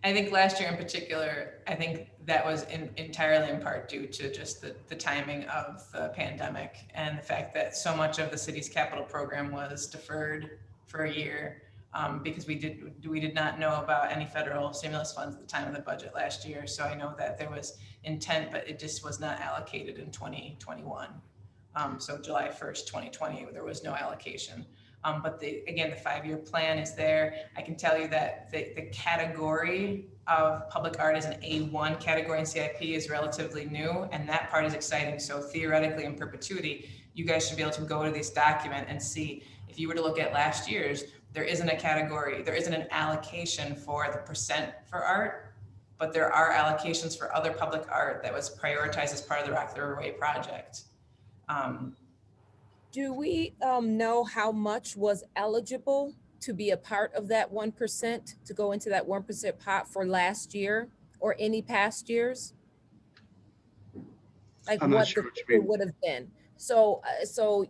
I think last year in particular, I think that was entirely in part due to just the timing of the pandemic and the fact that so much of the city's capital program was deferred for a year because we did not know about any federal stimulus funds at the time of the budget last year. So I know that there was intent, but it just was not allocated in 2021. So July 1st, 2020, there was no allocation. But again, the 5-year plan is there. I can tell you that the category of public art is an A1 category in CIP is relatively new, and that part is exciting. So theoretically, in perpetuity, you guys should be able to go to this document and see, if you were to look at last year's, there isn't a category, there isn't an allocation for the percent for art, but there are allocations for other public art that was prioritized as part of the Rock the River Way project. Do we know how much was eligible to be a part of that 1%, to go into that 1% pot for last year or any past years? Like I'm not what sure the what you figure mean. would have been. So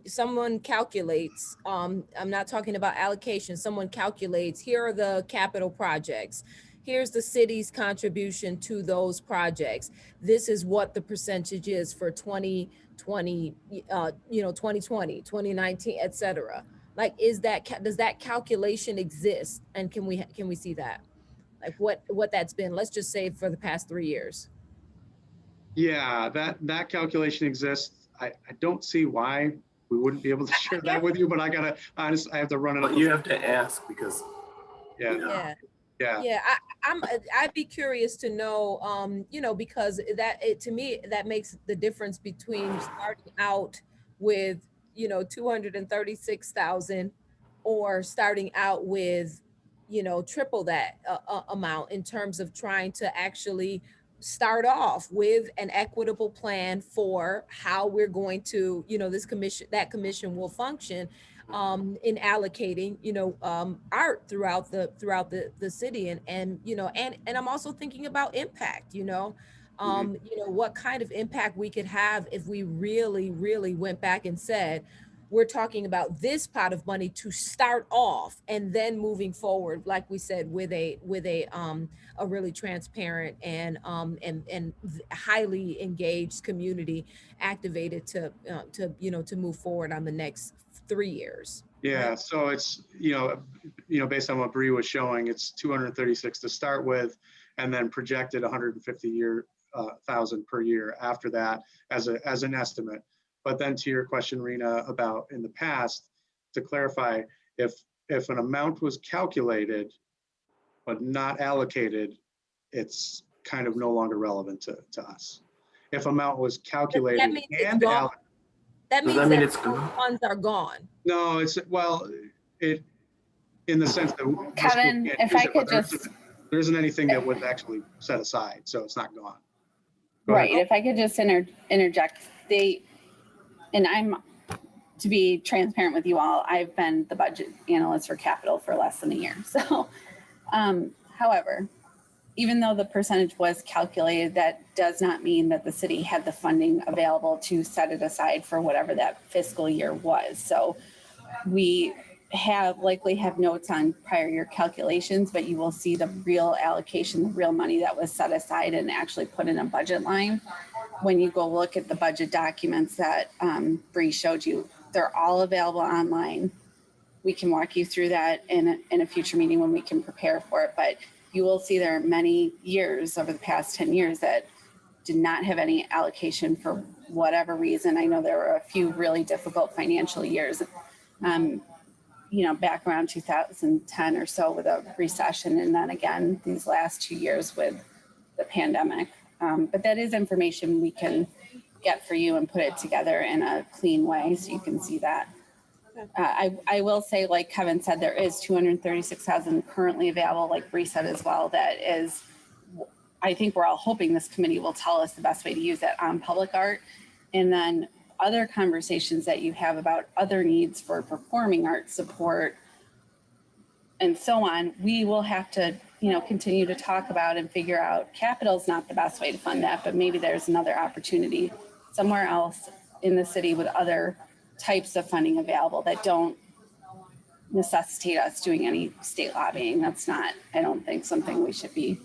someone calculates, I'm not talking about allocation, someone calculates, here are the capital projects. Here's the city's contribution to those projects. This is what the percentage is for 2020, 2020, 2019, et cetera. Like, does that calculation exist? And can we see that? Like what that's been, let's just say for the past 3 years. Yeah, that calculation exists. I don't see why we wouldn't be able to share that with you, but I have to run it up. But you have to ask because. Yeah. I'd be curious to know, because to me, that makes the difference between starting out with, 236,000 or starting out with, triple that amount in terms of trying to actually start off with an equitable plan for how we're going to, that commission will function in allocating, art throughout the city. And I'm also thinking about impact, what kind of impact we could have if we really, really went back and said, we're talking about this pot of money to start off, and then moving forward, like we said, with a really transparent and highly engaged community activated to move forward on the next 3 years. Yeah, so it's, based on what Bree was showing, it's 236 to start with, and then projected 150,000 per year after that as an estimate. But then to your question, Rena, about in the past, to clarify, if an amount was calculated but not allocated, it's kind of no longer relevant to us. If amount was calculated and allocated. That means Does that mean that it's gone? funds are gone. No, it in the sense that Kevin, if I could there isn't anything that was actually set aside, so it's not gone. Right, if I could just interject, and I'm, to be transparent with you all, I've been the budget analyst for capital for less than a year. So, however, even though the percentage was calculated, that does not mean that the city had the funding available to set it aside for whatever that fiscal year was. So we likely have notes on prior year calculations, but you will see the real allocation, the real money that was set aside and actually put in a budget line. When you go look at the budget documents that Bree showed you, they're all available online. We can walk you through that in a future meeting when we can prepare for it, but you will see there are many years over the past 10 years that did not have any allocation for whatever reason. I know there were a few really difficult financial years, back around 2010 or so with a recession. And then again, these last 2 years with the pandemic. But that is information we can get for you and put it together in a clean way so you can see that. I will say, like Kevin said, there is 236,000 currently available, like Bree said as well, that is, I think we're all hoping this committee will tell us the best way to use it on public art. And then other conversations that you have about other needs for performing arts support and so on, we will have to, continue to talk about and figure out. Capital is not the best way to fund that, but maybe there's another opportunity somewhere else in the city with other types of funding available that don't necessitate us doing any state lobbying. That's not, I don't think, something we should be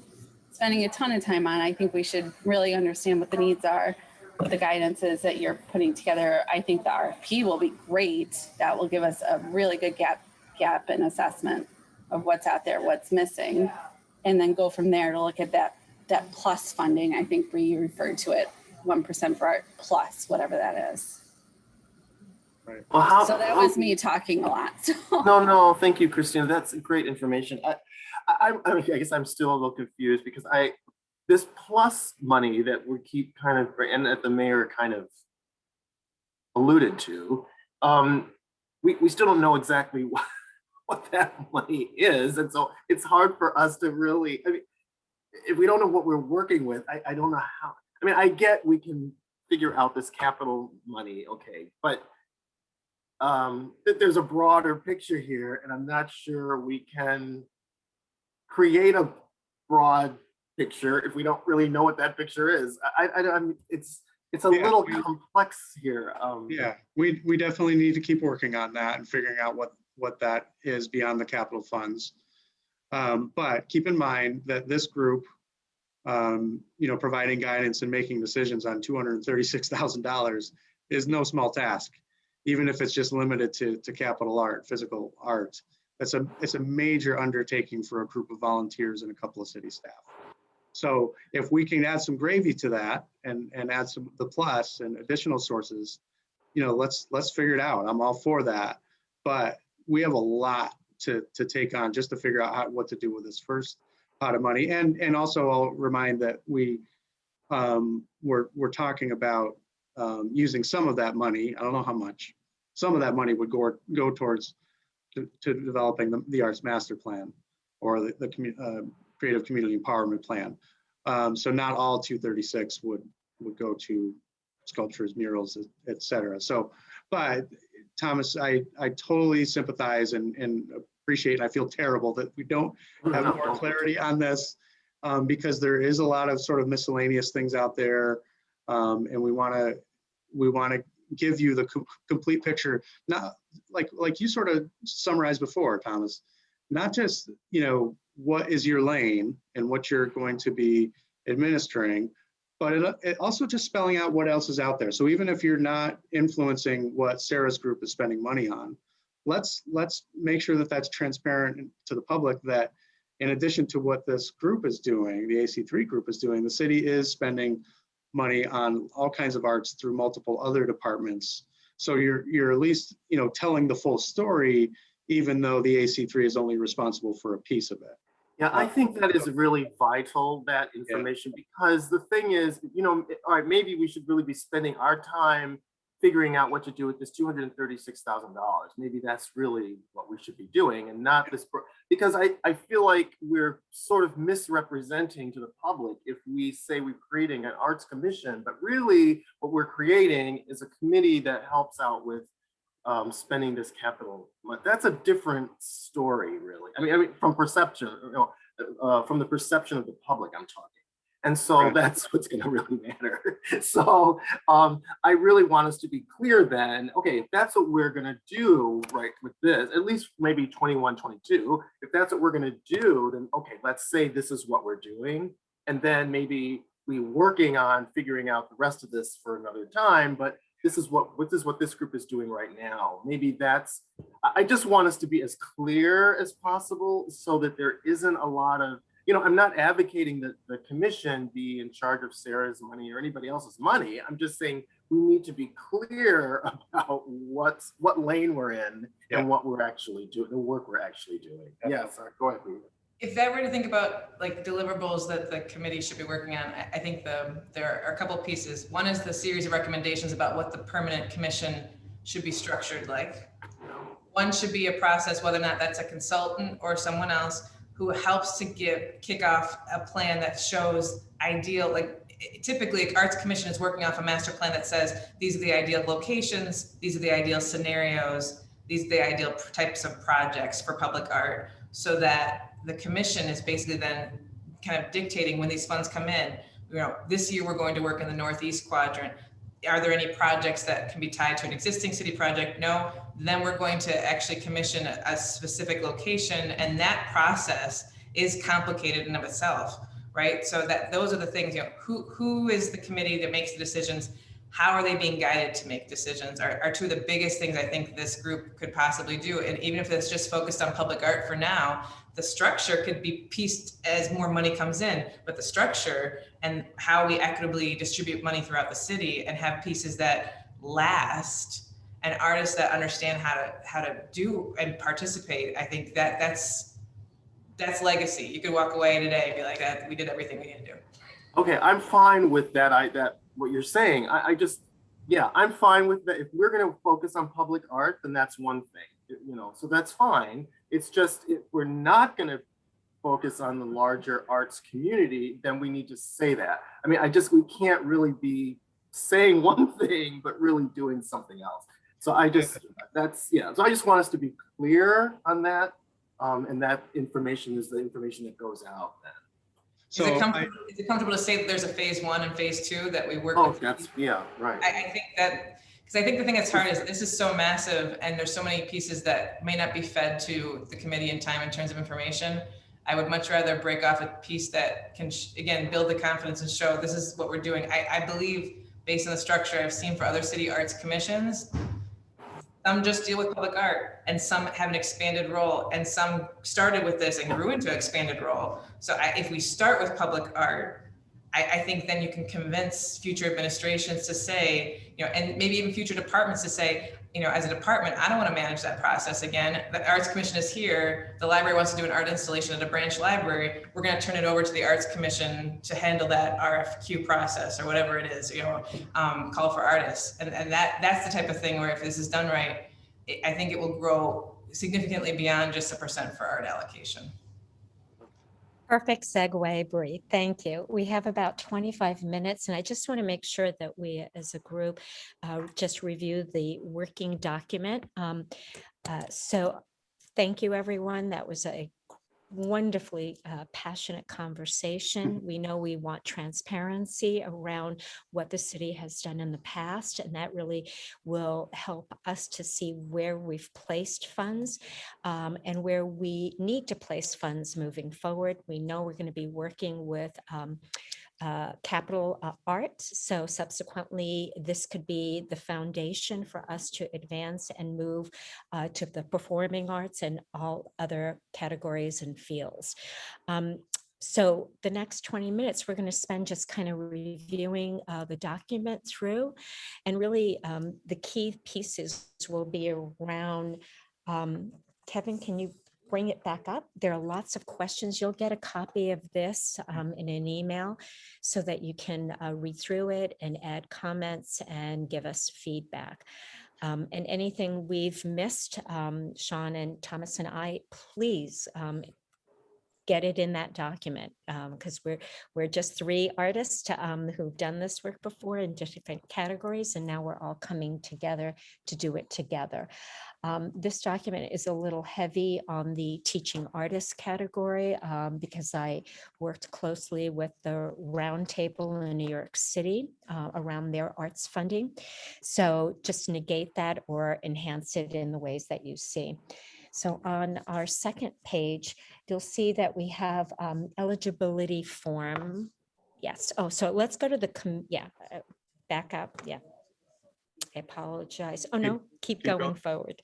spending a ton of time on. I think we should really understand what the needs are, what the guidance is that you're putting together. I think the RFP will be great. That will give us a really good gap and assessment of what's out there, what's missing, and then go from there to look at that plus funding. I think we referred to it 1% for art plus, whatever that is. Right. Well, So that was me talking a lot. So. No, thank you, Christina. That's great information. I guess I'm still a little confused because this plus money that we keep kind of, and that the mayor kind of alluded to, we still don't know exactly what that money is. And so it's hard for us to really, if we don't know what we're working with, I don't know how. I get we can figure out this capital money, okay, but there's a broader picture here, and I'm not sure we can create a broad picture if we don't really know what that picture is. It's a little complex here. Yeah, we definitely need to keep working on that and figuring out what that is beyond the capital funds. But keep in mind that this group, providing guidance and making decisions on $236,000 is no small task, even if it's just limited to capital art, physical art. It's a major undertaking for a group of volunteers and a couple of city staff. So if we can add some gravy to that and add the plus and additional sources, let's figure it out. I'm all for that. But we have a lot to take on just to figure out what to do with this first pot of money. And also I'll remind that we're talking about using some of that money. I don't know how much. Some of that money would go towards to developing the arts master plan or the creative community empowerment plan. So not all 236 would go to sculptures, murals, et cetera. So, but Thomas, I totally sympathize and appreciate, and I feel terrible that we don't have more clarity on this because there is a lot of sort of miscellaneous things out there. And we want to give you the complete picture, not like you sort of summarized before, Thomas, not just, what is your lane and what you're going to be administering, but it also just spelling out what else is out there. So even if you're not influencing what Sarah's group is spending money on, let's make sure that that's transparent to the public, that in addition to what this group is doing, the AC3 group is doing, the city is spending money on all kinds of arts through multiple other departments. So you're at least, telling the full story, even though the AC3 is only responsible for a piece of it. Yeah, I think that is really vital, that information, because the thing is, all right, maybe we should really be spending our time figuring out what to do with this $236,000. Maybe that's really what we should be doing, and not this, because I feel like we're sort of misrepresenting to the public if we say we're creating an arts commission, but really what we're creating is a committee that helps out with spending this capital. That's a different story, really. I mean, from perception, from the perception of the public, I'm talking. And so Right. that's what's going to really matter. So I really want us to be clear then, okay, if that's what we're going to do right with this, at least maybe 21, 22, if that's what we're going to do, then okay, let's say this is what we're doing. And then maybe we working on figuring out the rest of this for another time, but this is what this group is doing right now. Maybe I just want us to be as clear as possible so that there isn't a lot of, I'm not advocating that the commission be in charge of Sarah's money or anybody else's money. I'm just saying we need to be clear about what lane we're in and what we're actually doing, the work we're actually doing. Yes, go ahead, Ruth. If I were to think about like deliverables that the committee should be working on, I think there are a couple pieces. One is the series of recommendations about what the permanent commission should be structured like. One should be a process, whether or not that's a consultant or someone else who helps to kick off a plan that shows ideal, like typically Arts Commission is working off a master plan that says, these are the ideal locations, these are the ideal scenarios, these are the ideal types of projects for public art, so that the commission is basically then kind of dictating when these funds come in. This year we're going to work in the Northeast quadrant. Are there any projects that can be tied to an existing city project? No. Then we're going to actually commission a specific location, and that process is complicated in of itself, right? So that those are the things, who is the committee that makes the decisions? How are they being guided to make decisions are two of the biggest things I think this group could possibly do. And even if it's just focused on public art for now, the structure could be pieced as more money comes in, but the structure and how we equitably distribute money throughout the city and have pieces that last and artists that understand how to do and participate, I think that's legacy. You could walk away today and be like, that we did everything we need to do. Okay, I'm fine with that. What you're saying. I'm fine with that. If we're going to focus on public art, then that's one thing, so that's fine. It's just, if we're not going to focus on the larger arts community, then we need to say that. I mean, we can't really be saying one thing, but really doing something else. So so I just want us to be clear on that. And that information is the information that goes out then. So is it comfortable to say that there's a phase 1 and phase 2 that we work with? Right. I think that, because I think the thing that's hard is this is so massive and there's so many pieces that may not be fed to the committee in time in terms of information. I would much rather break off a piece that can, again, build the confidence and show this is what we're doing. I believe, based on the structure I've seen for other city arts commissions, some just deal with public art and some have an expanded role, and some started with this and grew into an expanded role. So if we start with public art, I think then you can convince future administrations to say, and maybe even future departments to say, as a department, I don't want to manage that process again. The Arts Commission is here. The library wants to do an art installation at a branch library. We're going to turn it over to the Arts Commission to handle that RFQ process or whatever it is, call for artists. And that's the type of thing where if this is done right, I think it will grow significantly beyond just a % for art allocation. Perfect segue, Bree. Thank you. We have about 25 minutes, and I just want to make sure that we, as a group, just review the working document. So thank you, everyone. That was a wonderfully passionate conversation. We know we want transparency around what the city has done in the past, and that really will help us to see where we've placed funds and where we need to place funds moving forward. We know we're going to be working with capital art. So subsequently, this could be the foundation for us to advance and move to the performing arts and all other categories and fields. So the next 20 minutes, we're going to spend just kind of reviewing the document through, and really the key pieces will be around, Kevin, can you bring it back up? There are lots of questions. You'll get a copy of this in an email so that you can read through it and add comments and give us feedback. And anything we've missed, Sean and Thomas and I, please get it in that document, because we're just 3 artists who've done this work before in different categories, and now we're all coming together to do it together. This document is a little heavy on the teaching artists category, because I worked closely with the Roundtable in New York City around their arts funding. So just negate that or enhance it in the ways that you see. So on our second page, you'll see that we have eligibility form. Yes. Oh, so let's go to the, back up. Yeah. I apologize. Oh, no, keep keep going going. forward.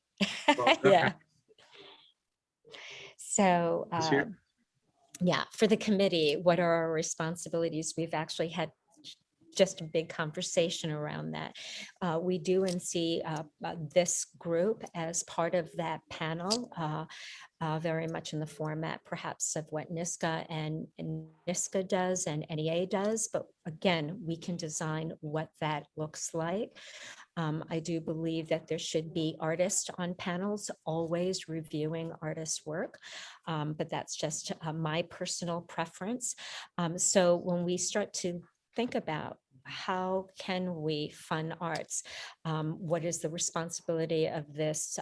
Well, Yeah. So, This here? yeah, for the committee, what are our responsibilities? We've actually had just a big conversation around that. We do and see this group as part of that panel, very much in the format perhaps of what NISCA and NISCA does and NEA does, but again, we can design what that looks like. I do believe that there should be artists on panels always reviewing artists' work, but that's just my personal preference. So when we start to think about how can we fund arts, what is the responsibility of this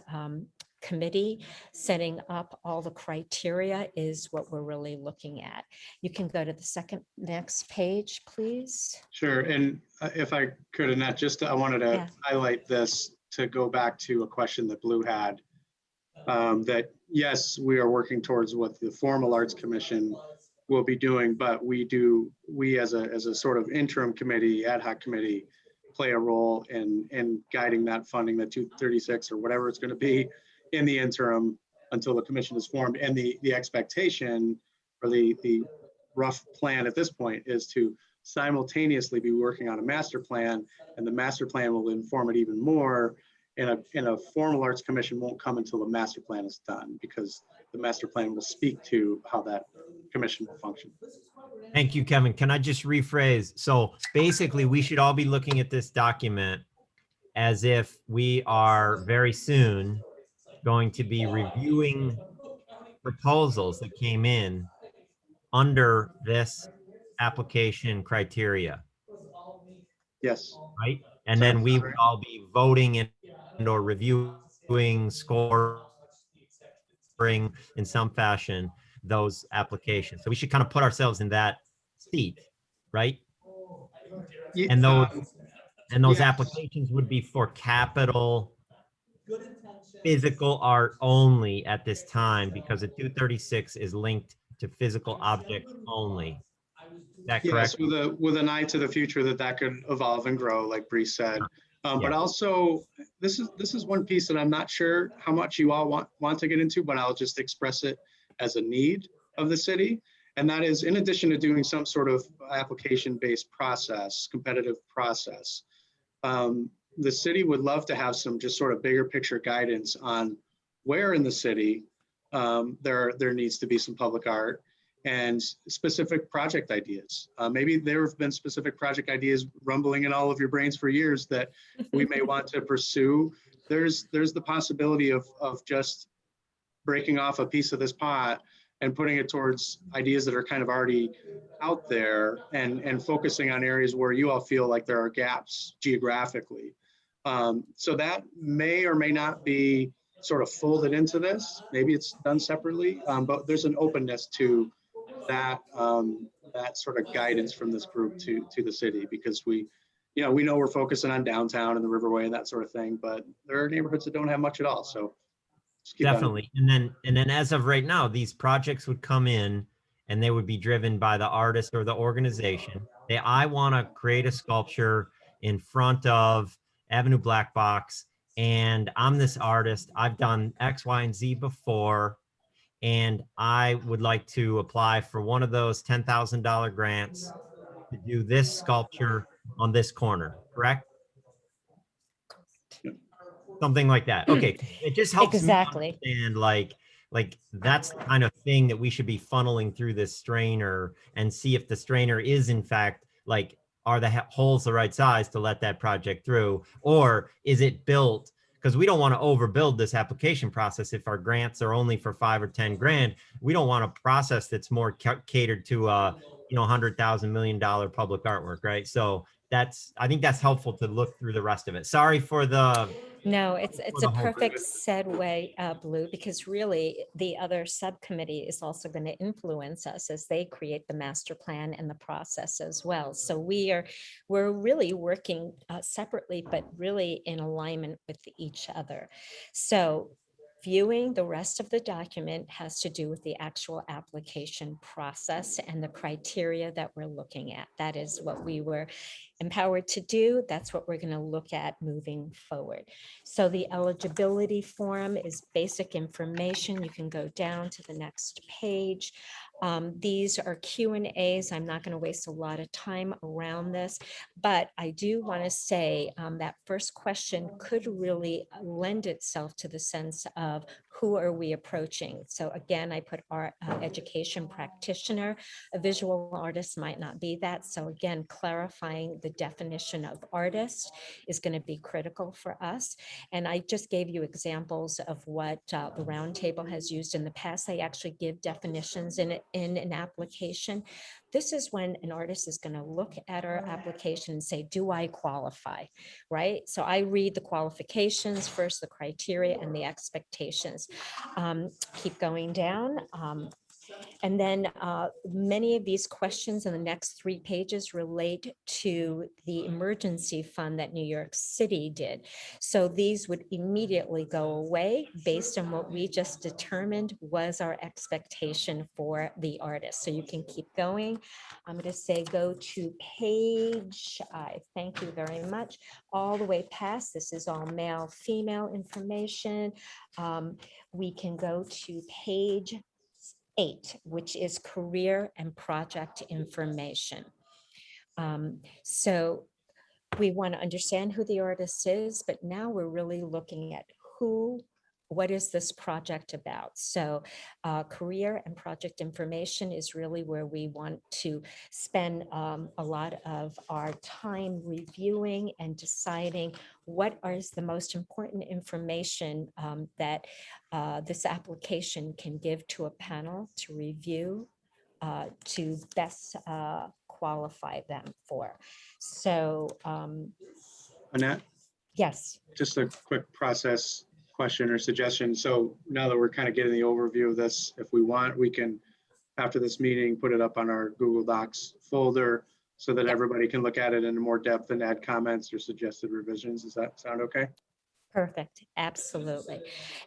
committee, setting up all the criteria is what we're really looking at. You can go to the next page, please. Sure. And if I could, Annette, just I wanted to highlight this to go back to a question that Blue had. That yes, we are working towards what the Formal Arts Commission will be doing, but we as a sort of interim committee, ad hoc committee, play a role in guiding that funding, the 236 or whatever it's going to be in the interim until the commission is formed. And the expectation or the rough plan at this point is to simultaneously be working on a master plan, and the master plan will inform it even more. And a Formal Arts Commission won't come until the master plan is done, because the master plan will speak to how that commission will function. Thank you, Kevin. Can I just rephrase? So basically, we should all be looking at this document as if we are very soon going to be reviewing proposals that came in under this application criteria. Yes. Right? And then we would all be voting and or reviewing, scoring in some fashion those applications. So we should kind of put ourselves in that seat, right? And those applications would be for capital physical art only at this time, because the 236 is linked to physical objects only. Is that correct? Yes, with an eye to the future that could evolve and grow, like Bree said. But also, this is one piece that I'm not sure how much you all want to get into, but I'll just express it as a need of the city. And that is, in addition to doing some sort of application-based process, competitive process, the city would love to have some just sort of bigger picture guidance on where in the city there needs to be some public art and specific project ideas. Maybe there have been specific project ideas rumbling in all of your brains for years that we may want to pursue. There's the possibility of just breaking off a piece of this pot and putting it towards ideas that are kind of already out there, and focusing on areas where you all feel like there are gaps geographically. So that may or may not be sort of folded into this. Maybe it's done separately, but there's an openness to that that sort of guidance from this group to the city, because we know we're focusing on downtown and the Riverway and that sort of thing, but there are neighborhoods that don't have much at all. So definitely. And then as of right now, these projects would come in and they would be driven by the artist or the organization. I want to create a sculpture in front of Avenue Black Box, and I'm this artist. I've done X, Y, and Z before, and I would like to apply for one of those $10,000 grants to do this sculpture on this corner, correct? Something like that. Okay, it just helps me understand, like that's the kind of thing that we should be funneling through this strainer, and see if the strainer is in fact, like, are the holes the right size to let that project through, or is it built because we don't want to overbuild this application process. If our grants are only for 5 or 10 grand, we don't want a process that's more catered to $100,000 $1 million public artwork, right? So I think that's helpful to look through the rest of it. Sorry for the. No, it's the a whole perfect segue, Blue, because really the other subcommittee is also going to influence us as they create the master plan and the process as well. So we're really working separately, but really in alignment with each other. So viewing the rest of the document has to do with the actual application process and the criteria that we're looking at. That is what we were empowered to do. That's what we're going to look at moving forward. So the eligibility form is basic information. You can go down to the next page. These are Q&As. I'm not going to waste a lot of time around this, but I do want to say that first question could really lend itself to the sense of who are we approaching? So again, I put our education practitioner. A visual artist might not be that. So again, clarifying the definition of artist is going to be critical for us. And I just gave you examples of what the roundtable has used in the past. They actually give definitions in an application. This is when an artist is going to look at our application and say, do I qualify, right? So I read the qualifications first, the criteria and the expectations. Keep going down. And then many of these questions in the next 3 pages relate to the emergency fund that New York City did. So these would immediately go away based on what we just determined was our expectation for the artist. So you can keep going. I'm going to say go to page, thank you very much, all the way past. This is all male, female information. We can go to page 8, which is career and project information. So we want to understand who the artist is, but now we're really looking at what is this project about? So career and project information is really where we want to spend a lot of our time reviewing and deciding what is the most important information that this application can give to a panel to review to best qualify them for. So Annette, yes. just a quick process question or suggestion. So now that we're kind of getting the overview of this, if we want, we can, after this meeting, put it up on our Google Docs folder so that everybody can look at it in more depth and add comments or suggested revisions. Does that sound okay? Perfect. Absolutely.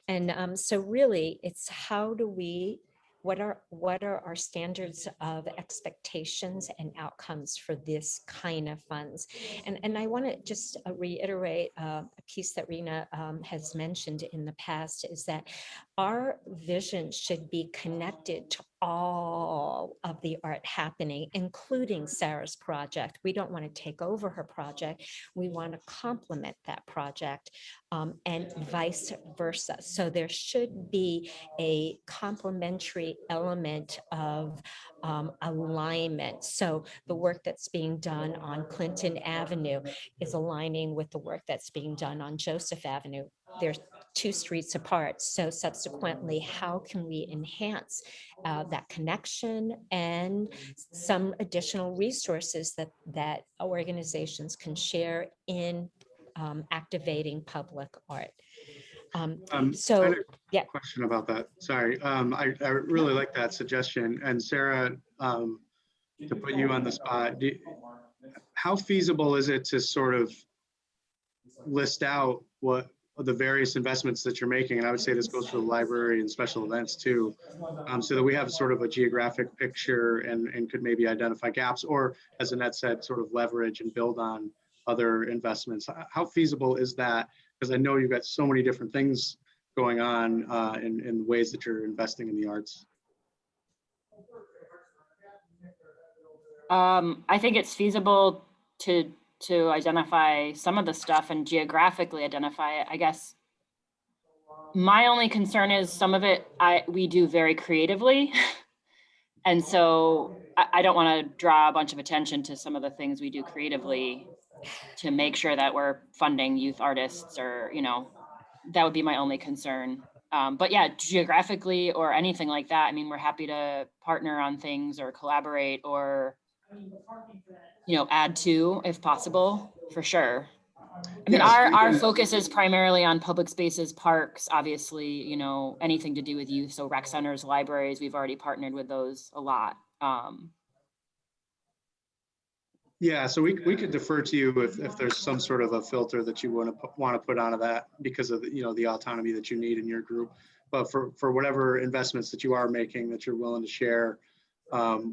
And so really it's how do we, what are our standards of expectations and outcomes for this kind of funds? And I want to just reiterate a piece that Rena has mentioned in the past is that our vision should be connected to all of the art happening, including Sarah's project. We don't want to take over her project. We want to complement that project and vice versa. So there should be a complementary element of alignment. So the work that's being done on Clinton Avenue is aligning with the work that's being done on Joseph Avenue. They're 2 streets apart. So subsequently, how can we enhance that connection and some additional resources that organizations can share in activating public art? I So had a yeah. question about that. Sorry. I really like that suggestion. And Sarah, to put you on the spot, how feasible is it to sort of list out what the various investments that you're making? And I would say this goes for the library and special events too, so that we have sort of a geographic picture and could maybe identify gaps, or as Annette said, sort of leverage and build on other investments. How feasible is that? Because I know you've got so many different things going on in ways that you're investing in the arts. I think it's feasible to identify some of the stuff and geographically identify it. I guess my only concern is some of it we do very creatively. And so I don't want to draw a bunch of attention to some of the things we do creatively to make sure that we're funding youth artists or, that would be my only concern. But yeah, geographically or anything like that, I mean, we're happy to partner on things or collaborate or, you know, add to if possible, for sure. I mean, Yes, we our can- focus is primarily on public spaces, parks, obviously, you know, anything to do with youth. So rec centers, libraries, we've already partnered with those a lot. Yeah, so we could defer to you if there's some sort of a filter that you want to put onto that because of the, you know, the autonomy that you need in your group. But for whatever investments that you are making that you're willing to share,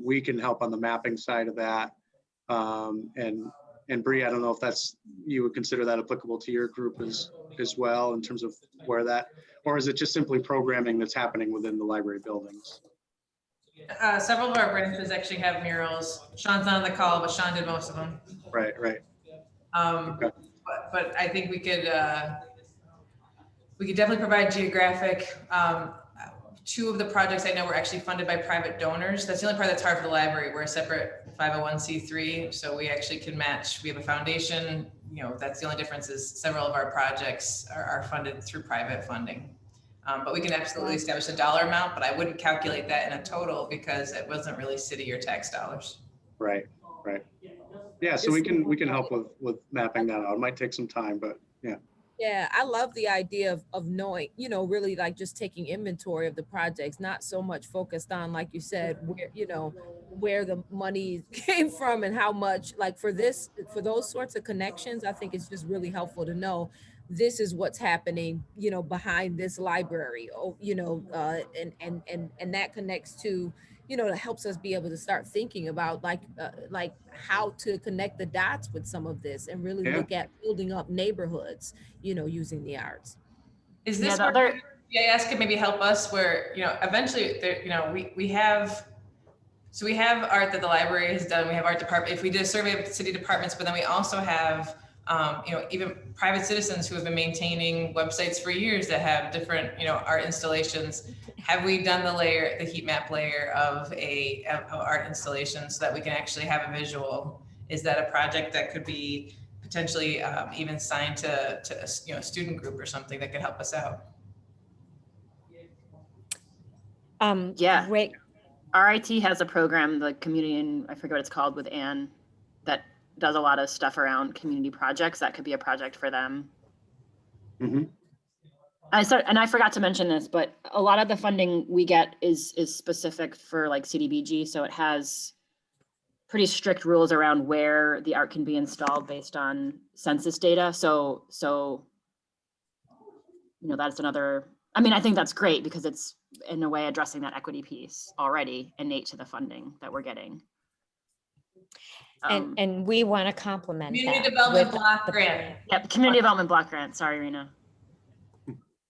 we can help on the mapping side of that. And Bree, I don't know if you would consider that applicable to your group as well in terms of where that, or is it just simply programming that's happening within the library buildings? Several of our branches actually have murals. Sean's not on the call, but Sean did most of them. Right. Okay. But I think we could definitely provide geographic. Two of the projects I know were actually funded by private donors. That's the only part that's hard for the library. We're a separate 501c3, so we actually can match. We have a foundation. You know, that's the only difference is several of our projects are funded through private funding. But we can absolutely establish a dollar amount, but I wouldn't calculate that in a total because it wasn't really city or tax dollars. Right. Yeah, so we can help with mapping that out. It might take some time, but yeah. Yeah, I love the idea of knowing, you know, really like just taking inventory of the projects, not so much focused on, like you said, where, you know, where the money came from and how much. Like for those sorts of connections, I think it's just really helpful to know this is what's happening, you know, behind this library, you know, and that connects to, you know, that helps us be able to start thinking about like how to connect the dots with some of this and really look at building up neighborhoods, you know, using the arts. Is this where GIS could maybe help us where, you know, eventually there, you know, we have art that the library has done. We have art department. If we did a survey of city departments, but then we also have, you know, even private citizens who have been maintaining websites for years that have different, you know, art installations. Have we done the heat map layer of art installation so that we can actually have a visual? Is that a project that could be potentially even signed to you know, a student group or something that could help us out? Yeah. Great. RIT has a program, the community, and I forget what it's called, with Anne, that does a lot of stuff around community projects. That could be a project for them. Mm-hmm. And I forgot to mention this, but a lot of the funding we get is specific for like CDBG. So it has pretty strict rules around where the art can be installed based on census data. So, you know, that's another, I mean, I think that's great because it's in a way addressing that equity piece already innate to the funding that we're getting. And we want to complement Community that Development with Block the Grant. Yep, Community Development Block Grant. Sorry, Rena.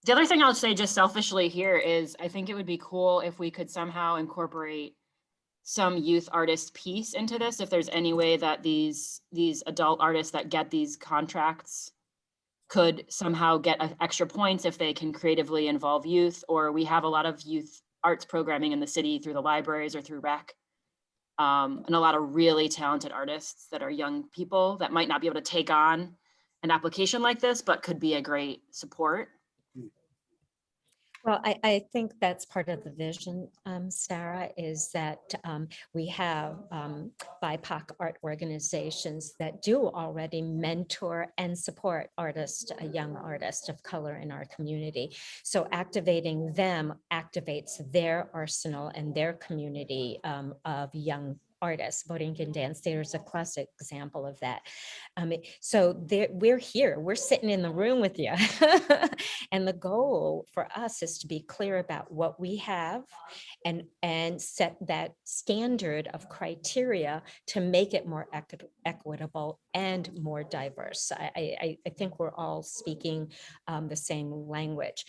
The other thing I'll say just selfishly here is I think it would be cool if we could somehow incorporate some youth artist piece into this. If there's any way that these adult artists that get these contracts could somehow get extra points if they can creatively involve youth, or we have a lot of youth arts programming in the city through the libraries or through rec. And a lot of really talented artists that are young people that might not be able to take on an application like this, but could be a great support. Well, I think that's part of the vision, Sarah, is that we have BIPOC art organizations that do already mentor and support artists, young artists of color in our community. So activating them activates their arsenal and their community of young artists. Borinquen Dance Theater is a classic example of that. So we're here, we're sitting in the room with you. And the goal for us is to be clear about what we have and set that standard of criteria to make it more equitable and more diverse. I think we're all speaking the same language.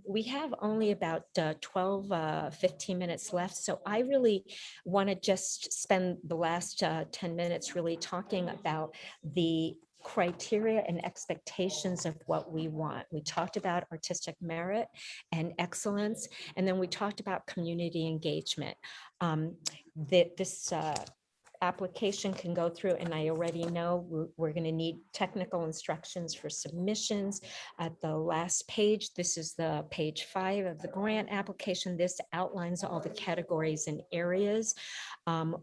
We have only about 15 minutes left. So I really want to just spend the last 10 minutes really talking about the criteria and expectations of what we want. We talked about artistic merit and excellence, and then we talked about community engagement. This application can go through, and I already know we're going to need technical instructions for submissions. At the last page, this is the page 5 of the grant application. This outlines all the categories and areas.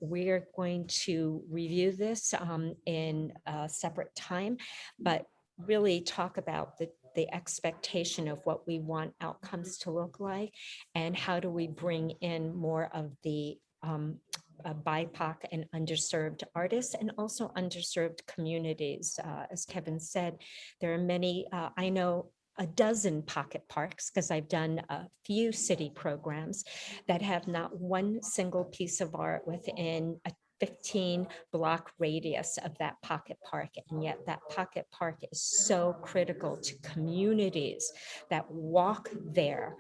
We're going to review this in a separate time, but really talk about the expectation of what we want outcomes to look like, and how do we bring in more of the BIPOC and underserved artists, and also underserved communities. As Kevin said, there are many, I know a dozen pocket parks, because I've done a few city programs that have not one single piece of art within a 15 block radius of that pocket park. And yet that pocket park is so critical to communities that walk there.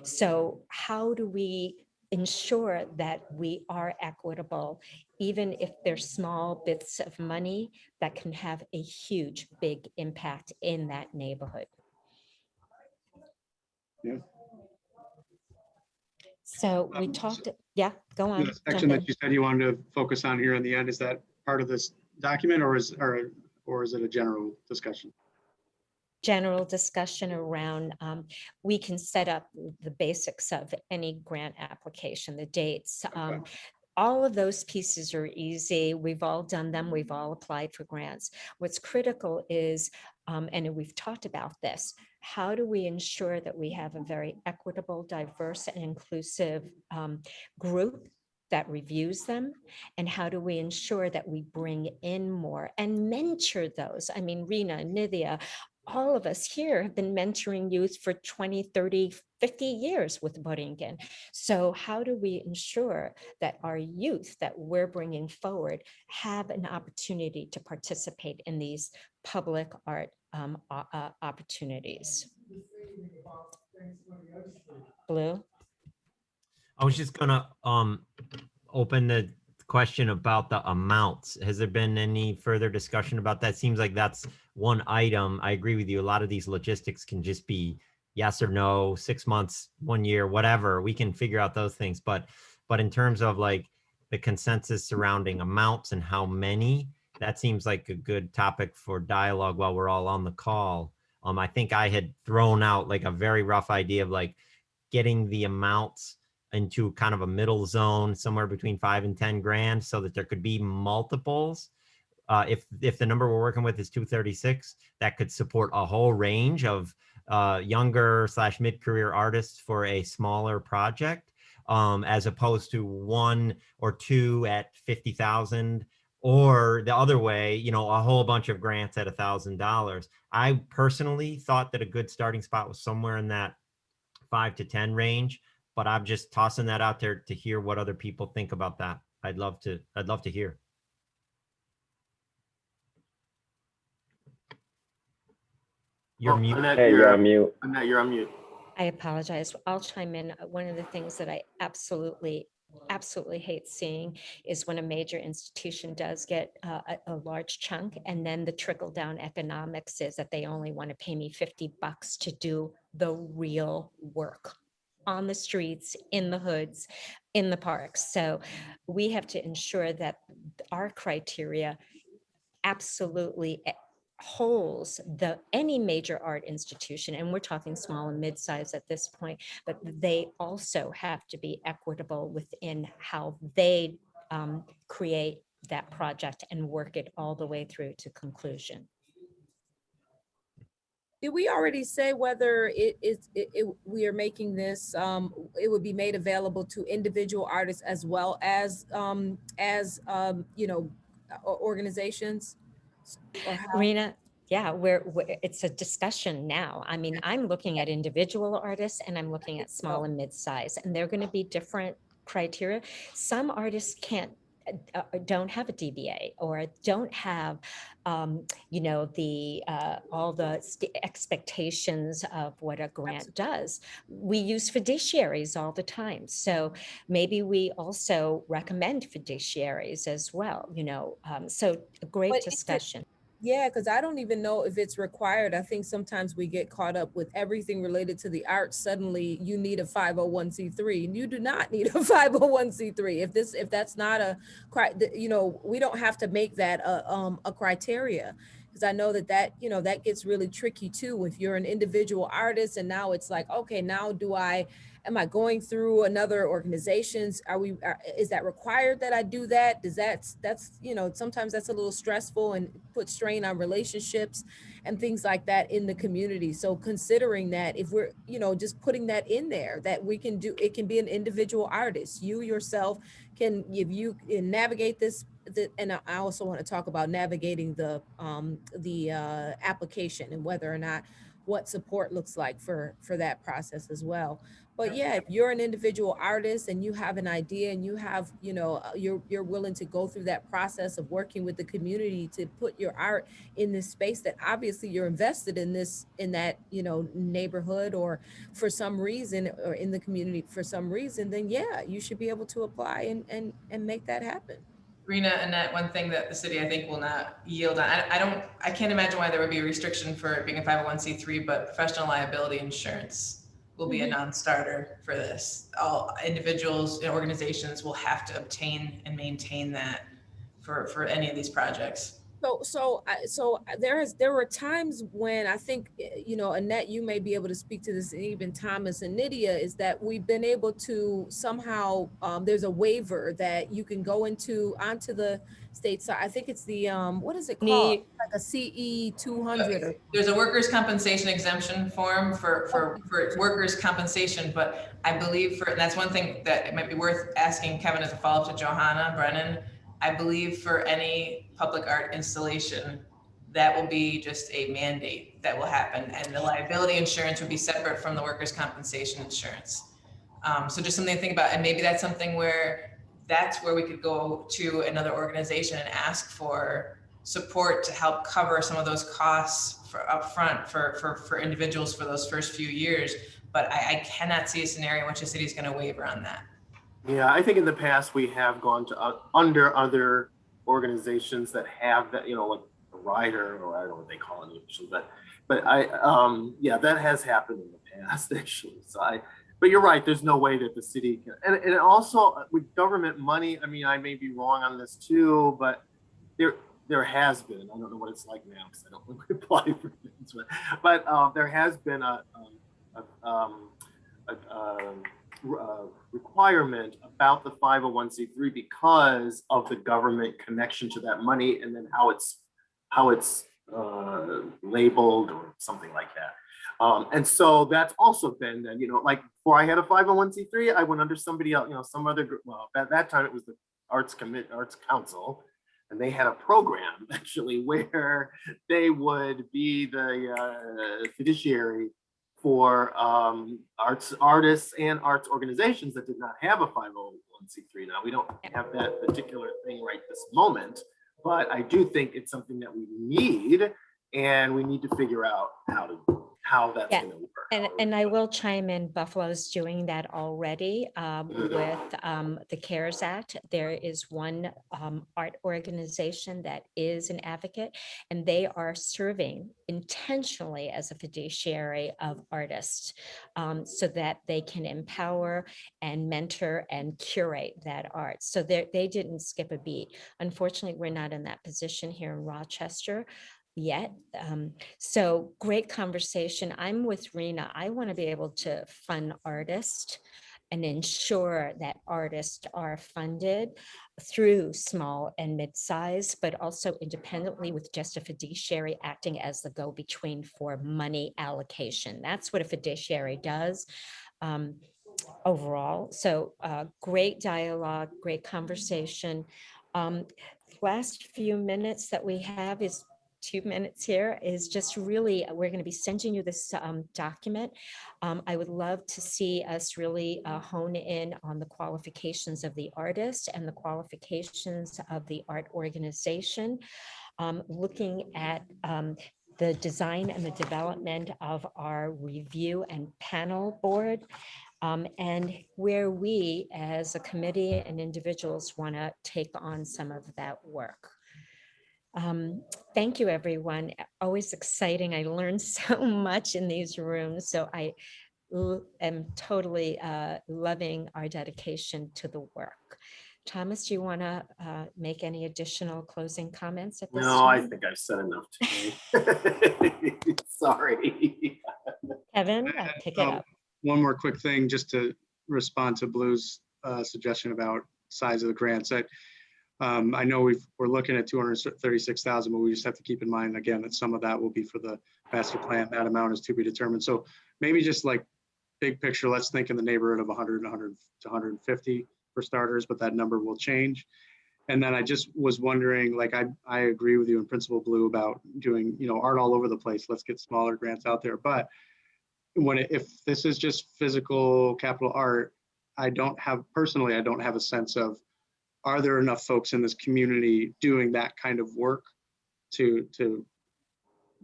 So how do we ensure that we are equitable, even if they're small bits of money that can have a huge, big impact in that neighborhood? Yeah. So we talked, yeah, go on. The section that you said you wanted to focus on here in the end, is that part of this document, or is it a general discussion? General discussion around, we can set up the basics of any grant application, the dates. All of those pieces are easy. We've all done them. We've all applied for grants. What's critical is, and we've talked about this, how do we ensure that we have a very equitable, diverse, and inclusive group that reviews them? And how do we ensure that we bring in more and mentor those? I mean, Rena, Nithya, all of us here have been mentoring youth for 20, 30, 50 years with Borinquen. So how do we ensure that our youth that we're bringing forward have an opportunity to participate in these public art opportunities? Blue? I was just gonna open the question about the amounts. Has there been any further discussion about that? Seems like that's one item. I agree with you. A lot of these logistics can just be yes or no, 6 months, 1 year, whatever. We can figure out those things. But in terms of like the consensus surrounding amounts and how many, that seems like a good topic for dialogue while we're all on the call. I think I had thrown out like a very rough idea of like getting the amounts into kind of a middle zone somewhere between 5 and 10 grand, so that there could be multiples. If the number we're working with is 236, that could support a whole range of younger / mid-career artists for a smaller project, as opposed to 1 or 2 at 50,000, or the other way, you know, a whole bunch of grants at $1,000. I personally thought that a good starting spot was somewhere in that 5 to 10 range, but I'm just tossing that out there to hear what other people think about that. I'd love to hear. You're mute. Annette, Hey, you're on mute. Annette, you're on mute. I apologize. I'll chime in. One of the things that I absolutely hate seeing is when a major institution does get a large chunk, and then the trickle down economics is that they only want to pay me $50 to do the real work on the streets, in the hoods, in the parks. So we have to ensure that our criteria absolutely holds any major art institution, and we're talking small and mid-size at this point, but they also have to be equitable within how they create that project and work it all the way through to conclusion. Did we already say whether we are making this, it would be made available to individual artists as well as you know, organizations? Or how? Rena, yeah, it's a discussion now. I mean, I'm looking at individual artists and I'm looking at small and mid-size, and they're going to be different criteria. Some artists don't have a DBA, or don't have, you know, all the expectations of what a grant does. We use fiduciaries all the time. So maybe we also recommend fiduciaries as well, you know, so a great discussion. Yeah, because I don't even know if it's required. I think sometimes we get caught up with everything related to the arts. Suddenly you need a 501c3. You do not need a 501c3. If that's not a, we don't have to make that a criteria. Because I know that gets really tricky too. If you're an individual artist and now it's like, okay, now am I going through another organizations? Is that required that I do that? Sometimes that's a little stressful and put strain on relationships and things like that in the community. So considering that, if we're, just putting that in there, that we can do, it can be an individual artist. You yourself can, if you can navigate this, and I also want to talk about navigating the application and whether or not what support looks like for that process as well. But yeah, if you're an individual artist and you have an idea and you have, you're willing to go through that process of working with the community to put your art in this space that obviously you're invested in that, neighborhood or for some reason, or in the community for some reason, then yeah, you should be able to apply and make that happen. Rena, Annette, one thing that the city I think will not yield on, I can't imagine why there would be a restriction for it being a 501c3, but professional liability insurance will be a non-starter for this. All individuals and organizations will have to obtain and maintain that for any of these projects. So there were times when I think, Annette, you may be able to speak to this, and even Thomas and Nydia, is that we've been able to somehow, there's a waiver that you can go onto the state side. I think it's the, what is it called? Like a CE 200 or. There's a workers' compensation exemption form for workers' compensation, but I believe and that's one thing that it might be worth asking Kevin as a follow-up to Johanna Brennan. I believe for any public art installation, that will be just a mandate that will happen, and the liability insurance would be separate from the workers' compensation insurance. So just something to think about, and maybe that's something where we could go to another organization and ask for support to help cover some of those costs for upfront for individuals for those first few years. But I cannot see a scenario in which a city is going to waiver on that. Yeah, I think in the past we have gone to under other organizations that have that, like a rider, or I don't know what they call it usually, but yeah, that has happened in the past actually. But you're right, there's no way that the city can, and also with government money, I mean, I may be wrong on this too, but there has been, I don't know what it's like now because I don't really apply for things, but there has been a requirement about the 501c3 because of the government connection to that money, and then how it's labeled or something like that. And so that's also been then, like before I had a 501c3, I went under somebody else, some other group. Well, at that time it was the Arts Council, and they had a program actually where they would be the fiduciary for artists and arts organizations that did not have a 501c3. Now we don't have that particular thing right this moment, but I do think it's something that we need, and we need to figure out how that's going to work. And I will chime in, Buffalo's doing that already with the CARES Act. There is one art organization that is an advocate, and they are serving intentionally as a fiduciary of artists so that they can empower and mentor and curate that art. So they didn't skip a beat. Unfortunately, we're not in that position here in Rochester yet. So great conversation. I'm with Rena. I want to be able to fund artists and ensure that artists are funded through small and mid-size, but also independently with just a fiduciary acting as the go-between for money allocation. That's what a fiduciary does. Overall. So great dialogue, great conversation. Last few minutes that we have is 2 minutes here is just really, we're going to be sending you this document. I would love to see us really hone in on the qualifications of the artist and the qualifications of the art organization, looking at the design and the development of our review and panel board, and where we as a committee and individuals want to take on some of that work. Thank you, everyone. Always exciting. I learned so much in these rooms. So I am totally loving our dedication to the work. Thomas, do you want to make any additional closing comments at this No, I time? think I've said enough today. Sorry. Kevin, pick it up. One more quick thing, just to respond to Blue's suggestion about size of the grants. I know we're looking at 236,000, but we just have to keep in mind again that some of that will be for the master plan. That amount is to be determined. So maybe just like big picture, let's think in the neighborhood of 100 to 150 for starters, but that number will change. And then I just was wondering, like, I agree with you in principle, Blue, about doing, art all over the place. Let's get smaller grants out there. But if this is just physical capital art, I don't have a sense of, are there enough folks in this community doing that kind of work that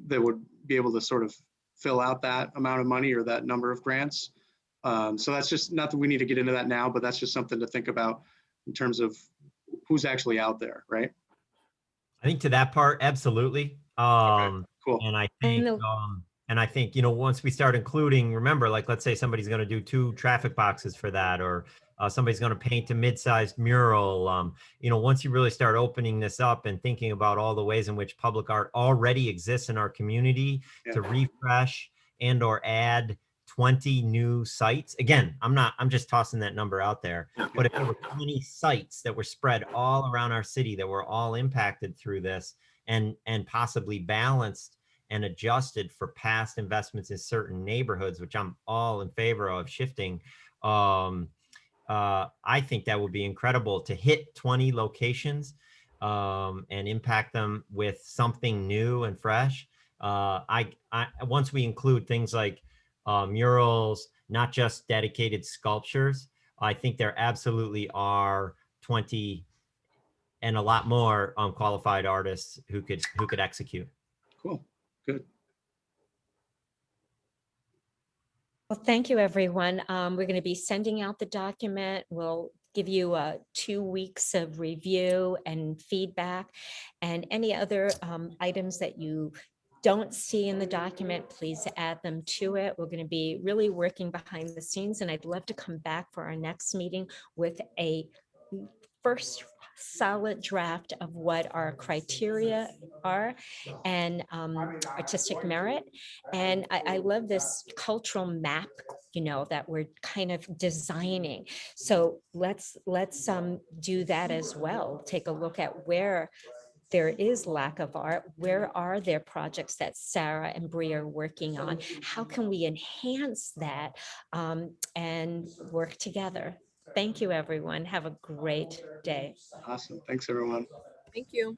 would be able to sort of fill out that amount of money or that number of grants? So that's just, not that we need to get into that now, but that's just something to think about in terms of who's actually out there, right? I think to that part, absolutely. Cool. And I think, once we start including, remember, like, let's say somebody's going to do 2 traffic boxes for that, or somebody's going to paint a mid-sized mural. Once you really start opening this up and thinking about all the ways in which public art already exists in our community, to refresh and or add 20 new sites. Again, I'm just tossing that number out there. But if there were 20 sites that were spread all around our city that were all impacted through this and possibly balanced and adjusted for past investments in certain neighborhoods, which I'm all in favor of shifting, I think that would be incredible to hit 20 locations and impact them with something new and fresh. Once we include things like murals, not just dedicated sculptures, I think there absolutely are 20 and a lot more qualified artists who could execute. Cool. Good. Well, thank you, everyone. We're going to be sending out the document. We'll give you 2 weeks of review and feedback, and any other items that you don't see in the document, please add them to it. We're going to be really working behind the scenes, and I'd love to come back for our next meeting with a first solid draft of what our criteria are and artistic merit. And I love this cultural map, that we're kind of designing. So let's do that as well. Take a look at where there is lack of art. Where are there projects that Sarah and Bree are working on? How can we enhance that and work together? Thank you, everyone. Have a great day. Awesome. Thanks, everyone. Thank you.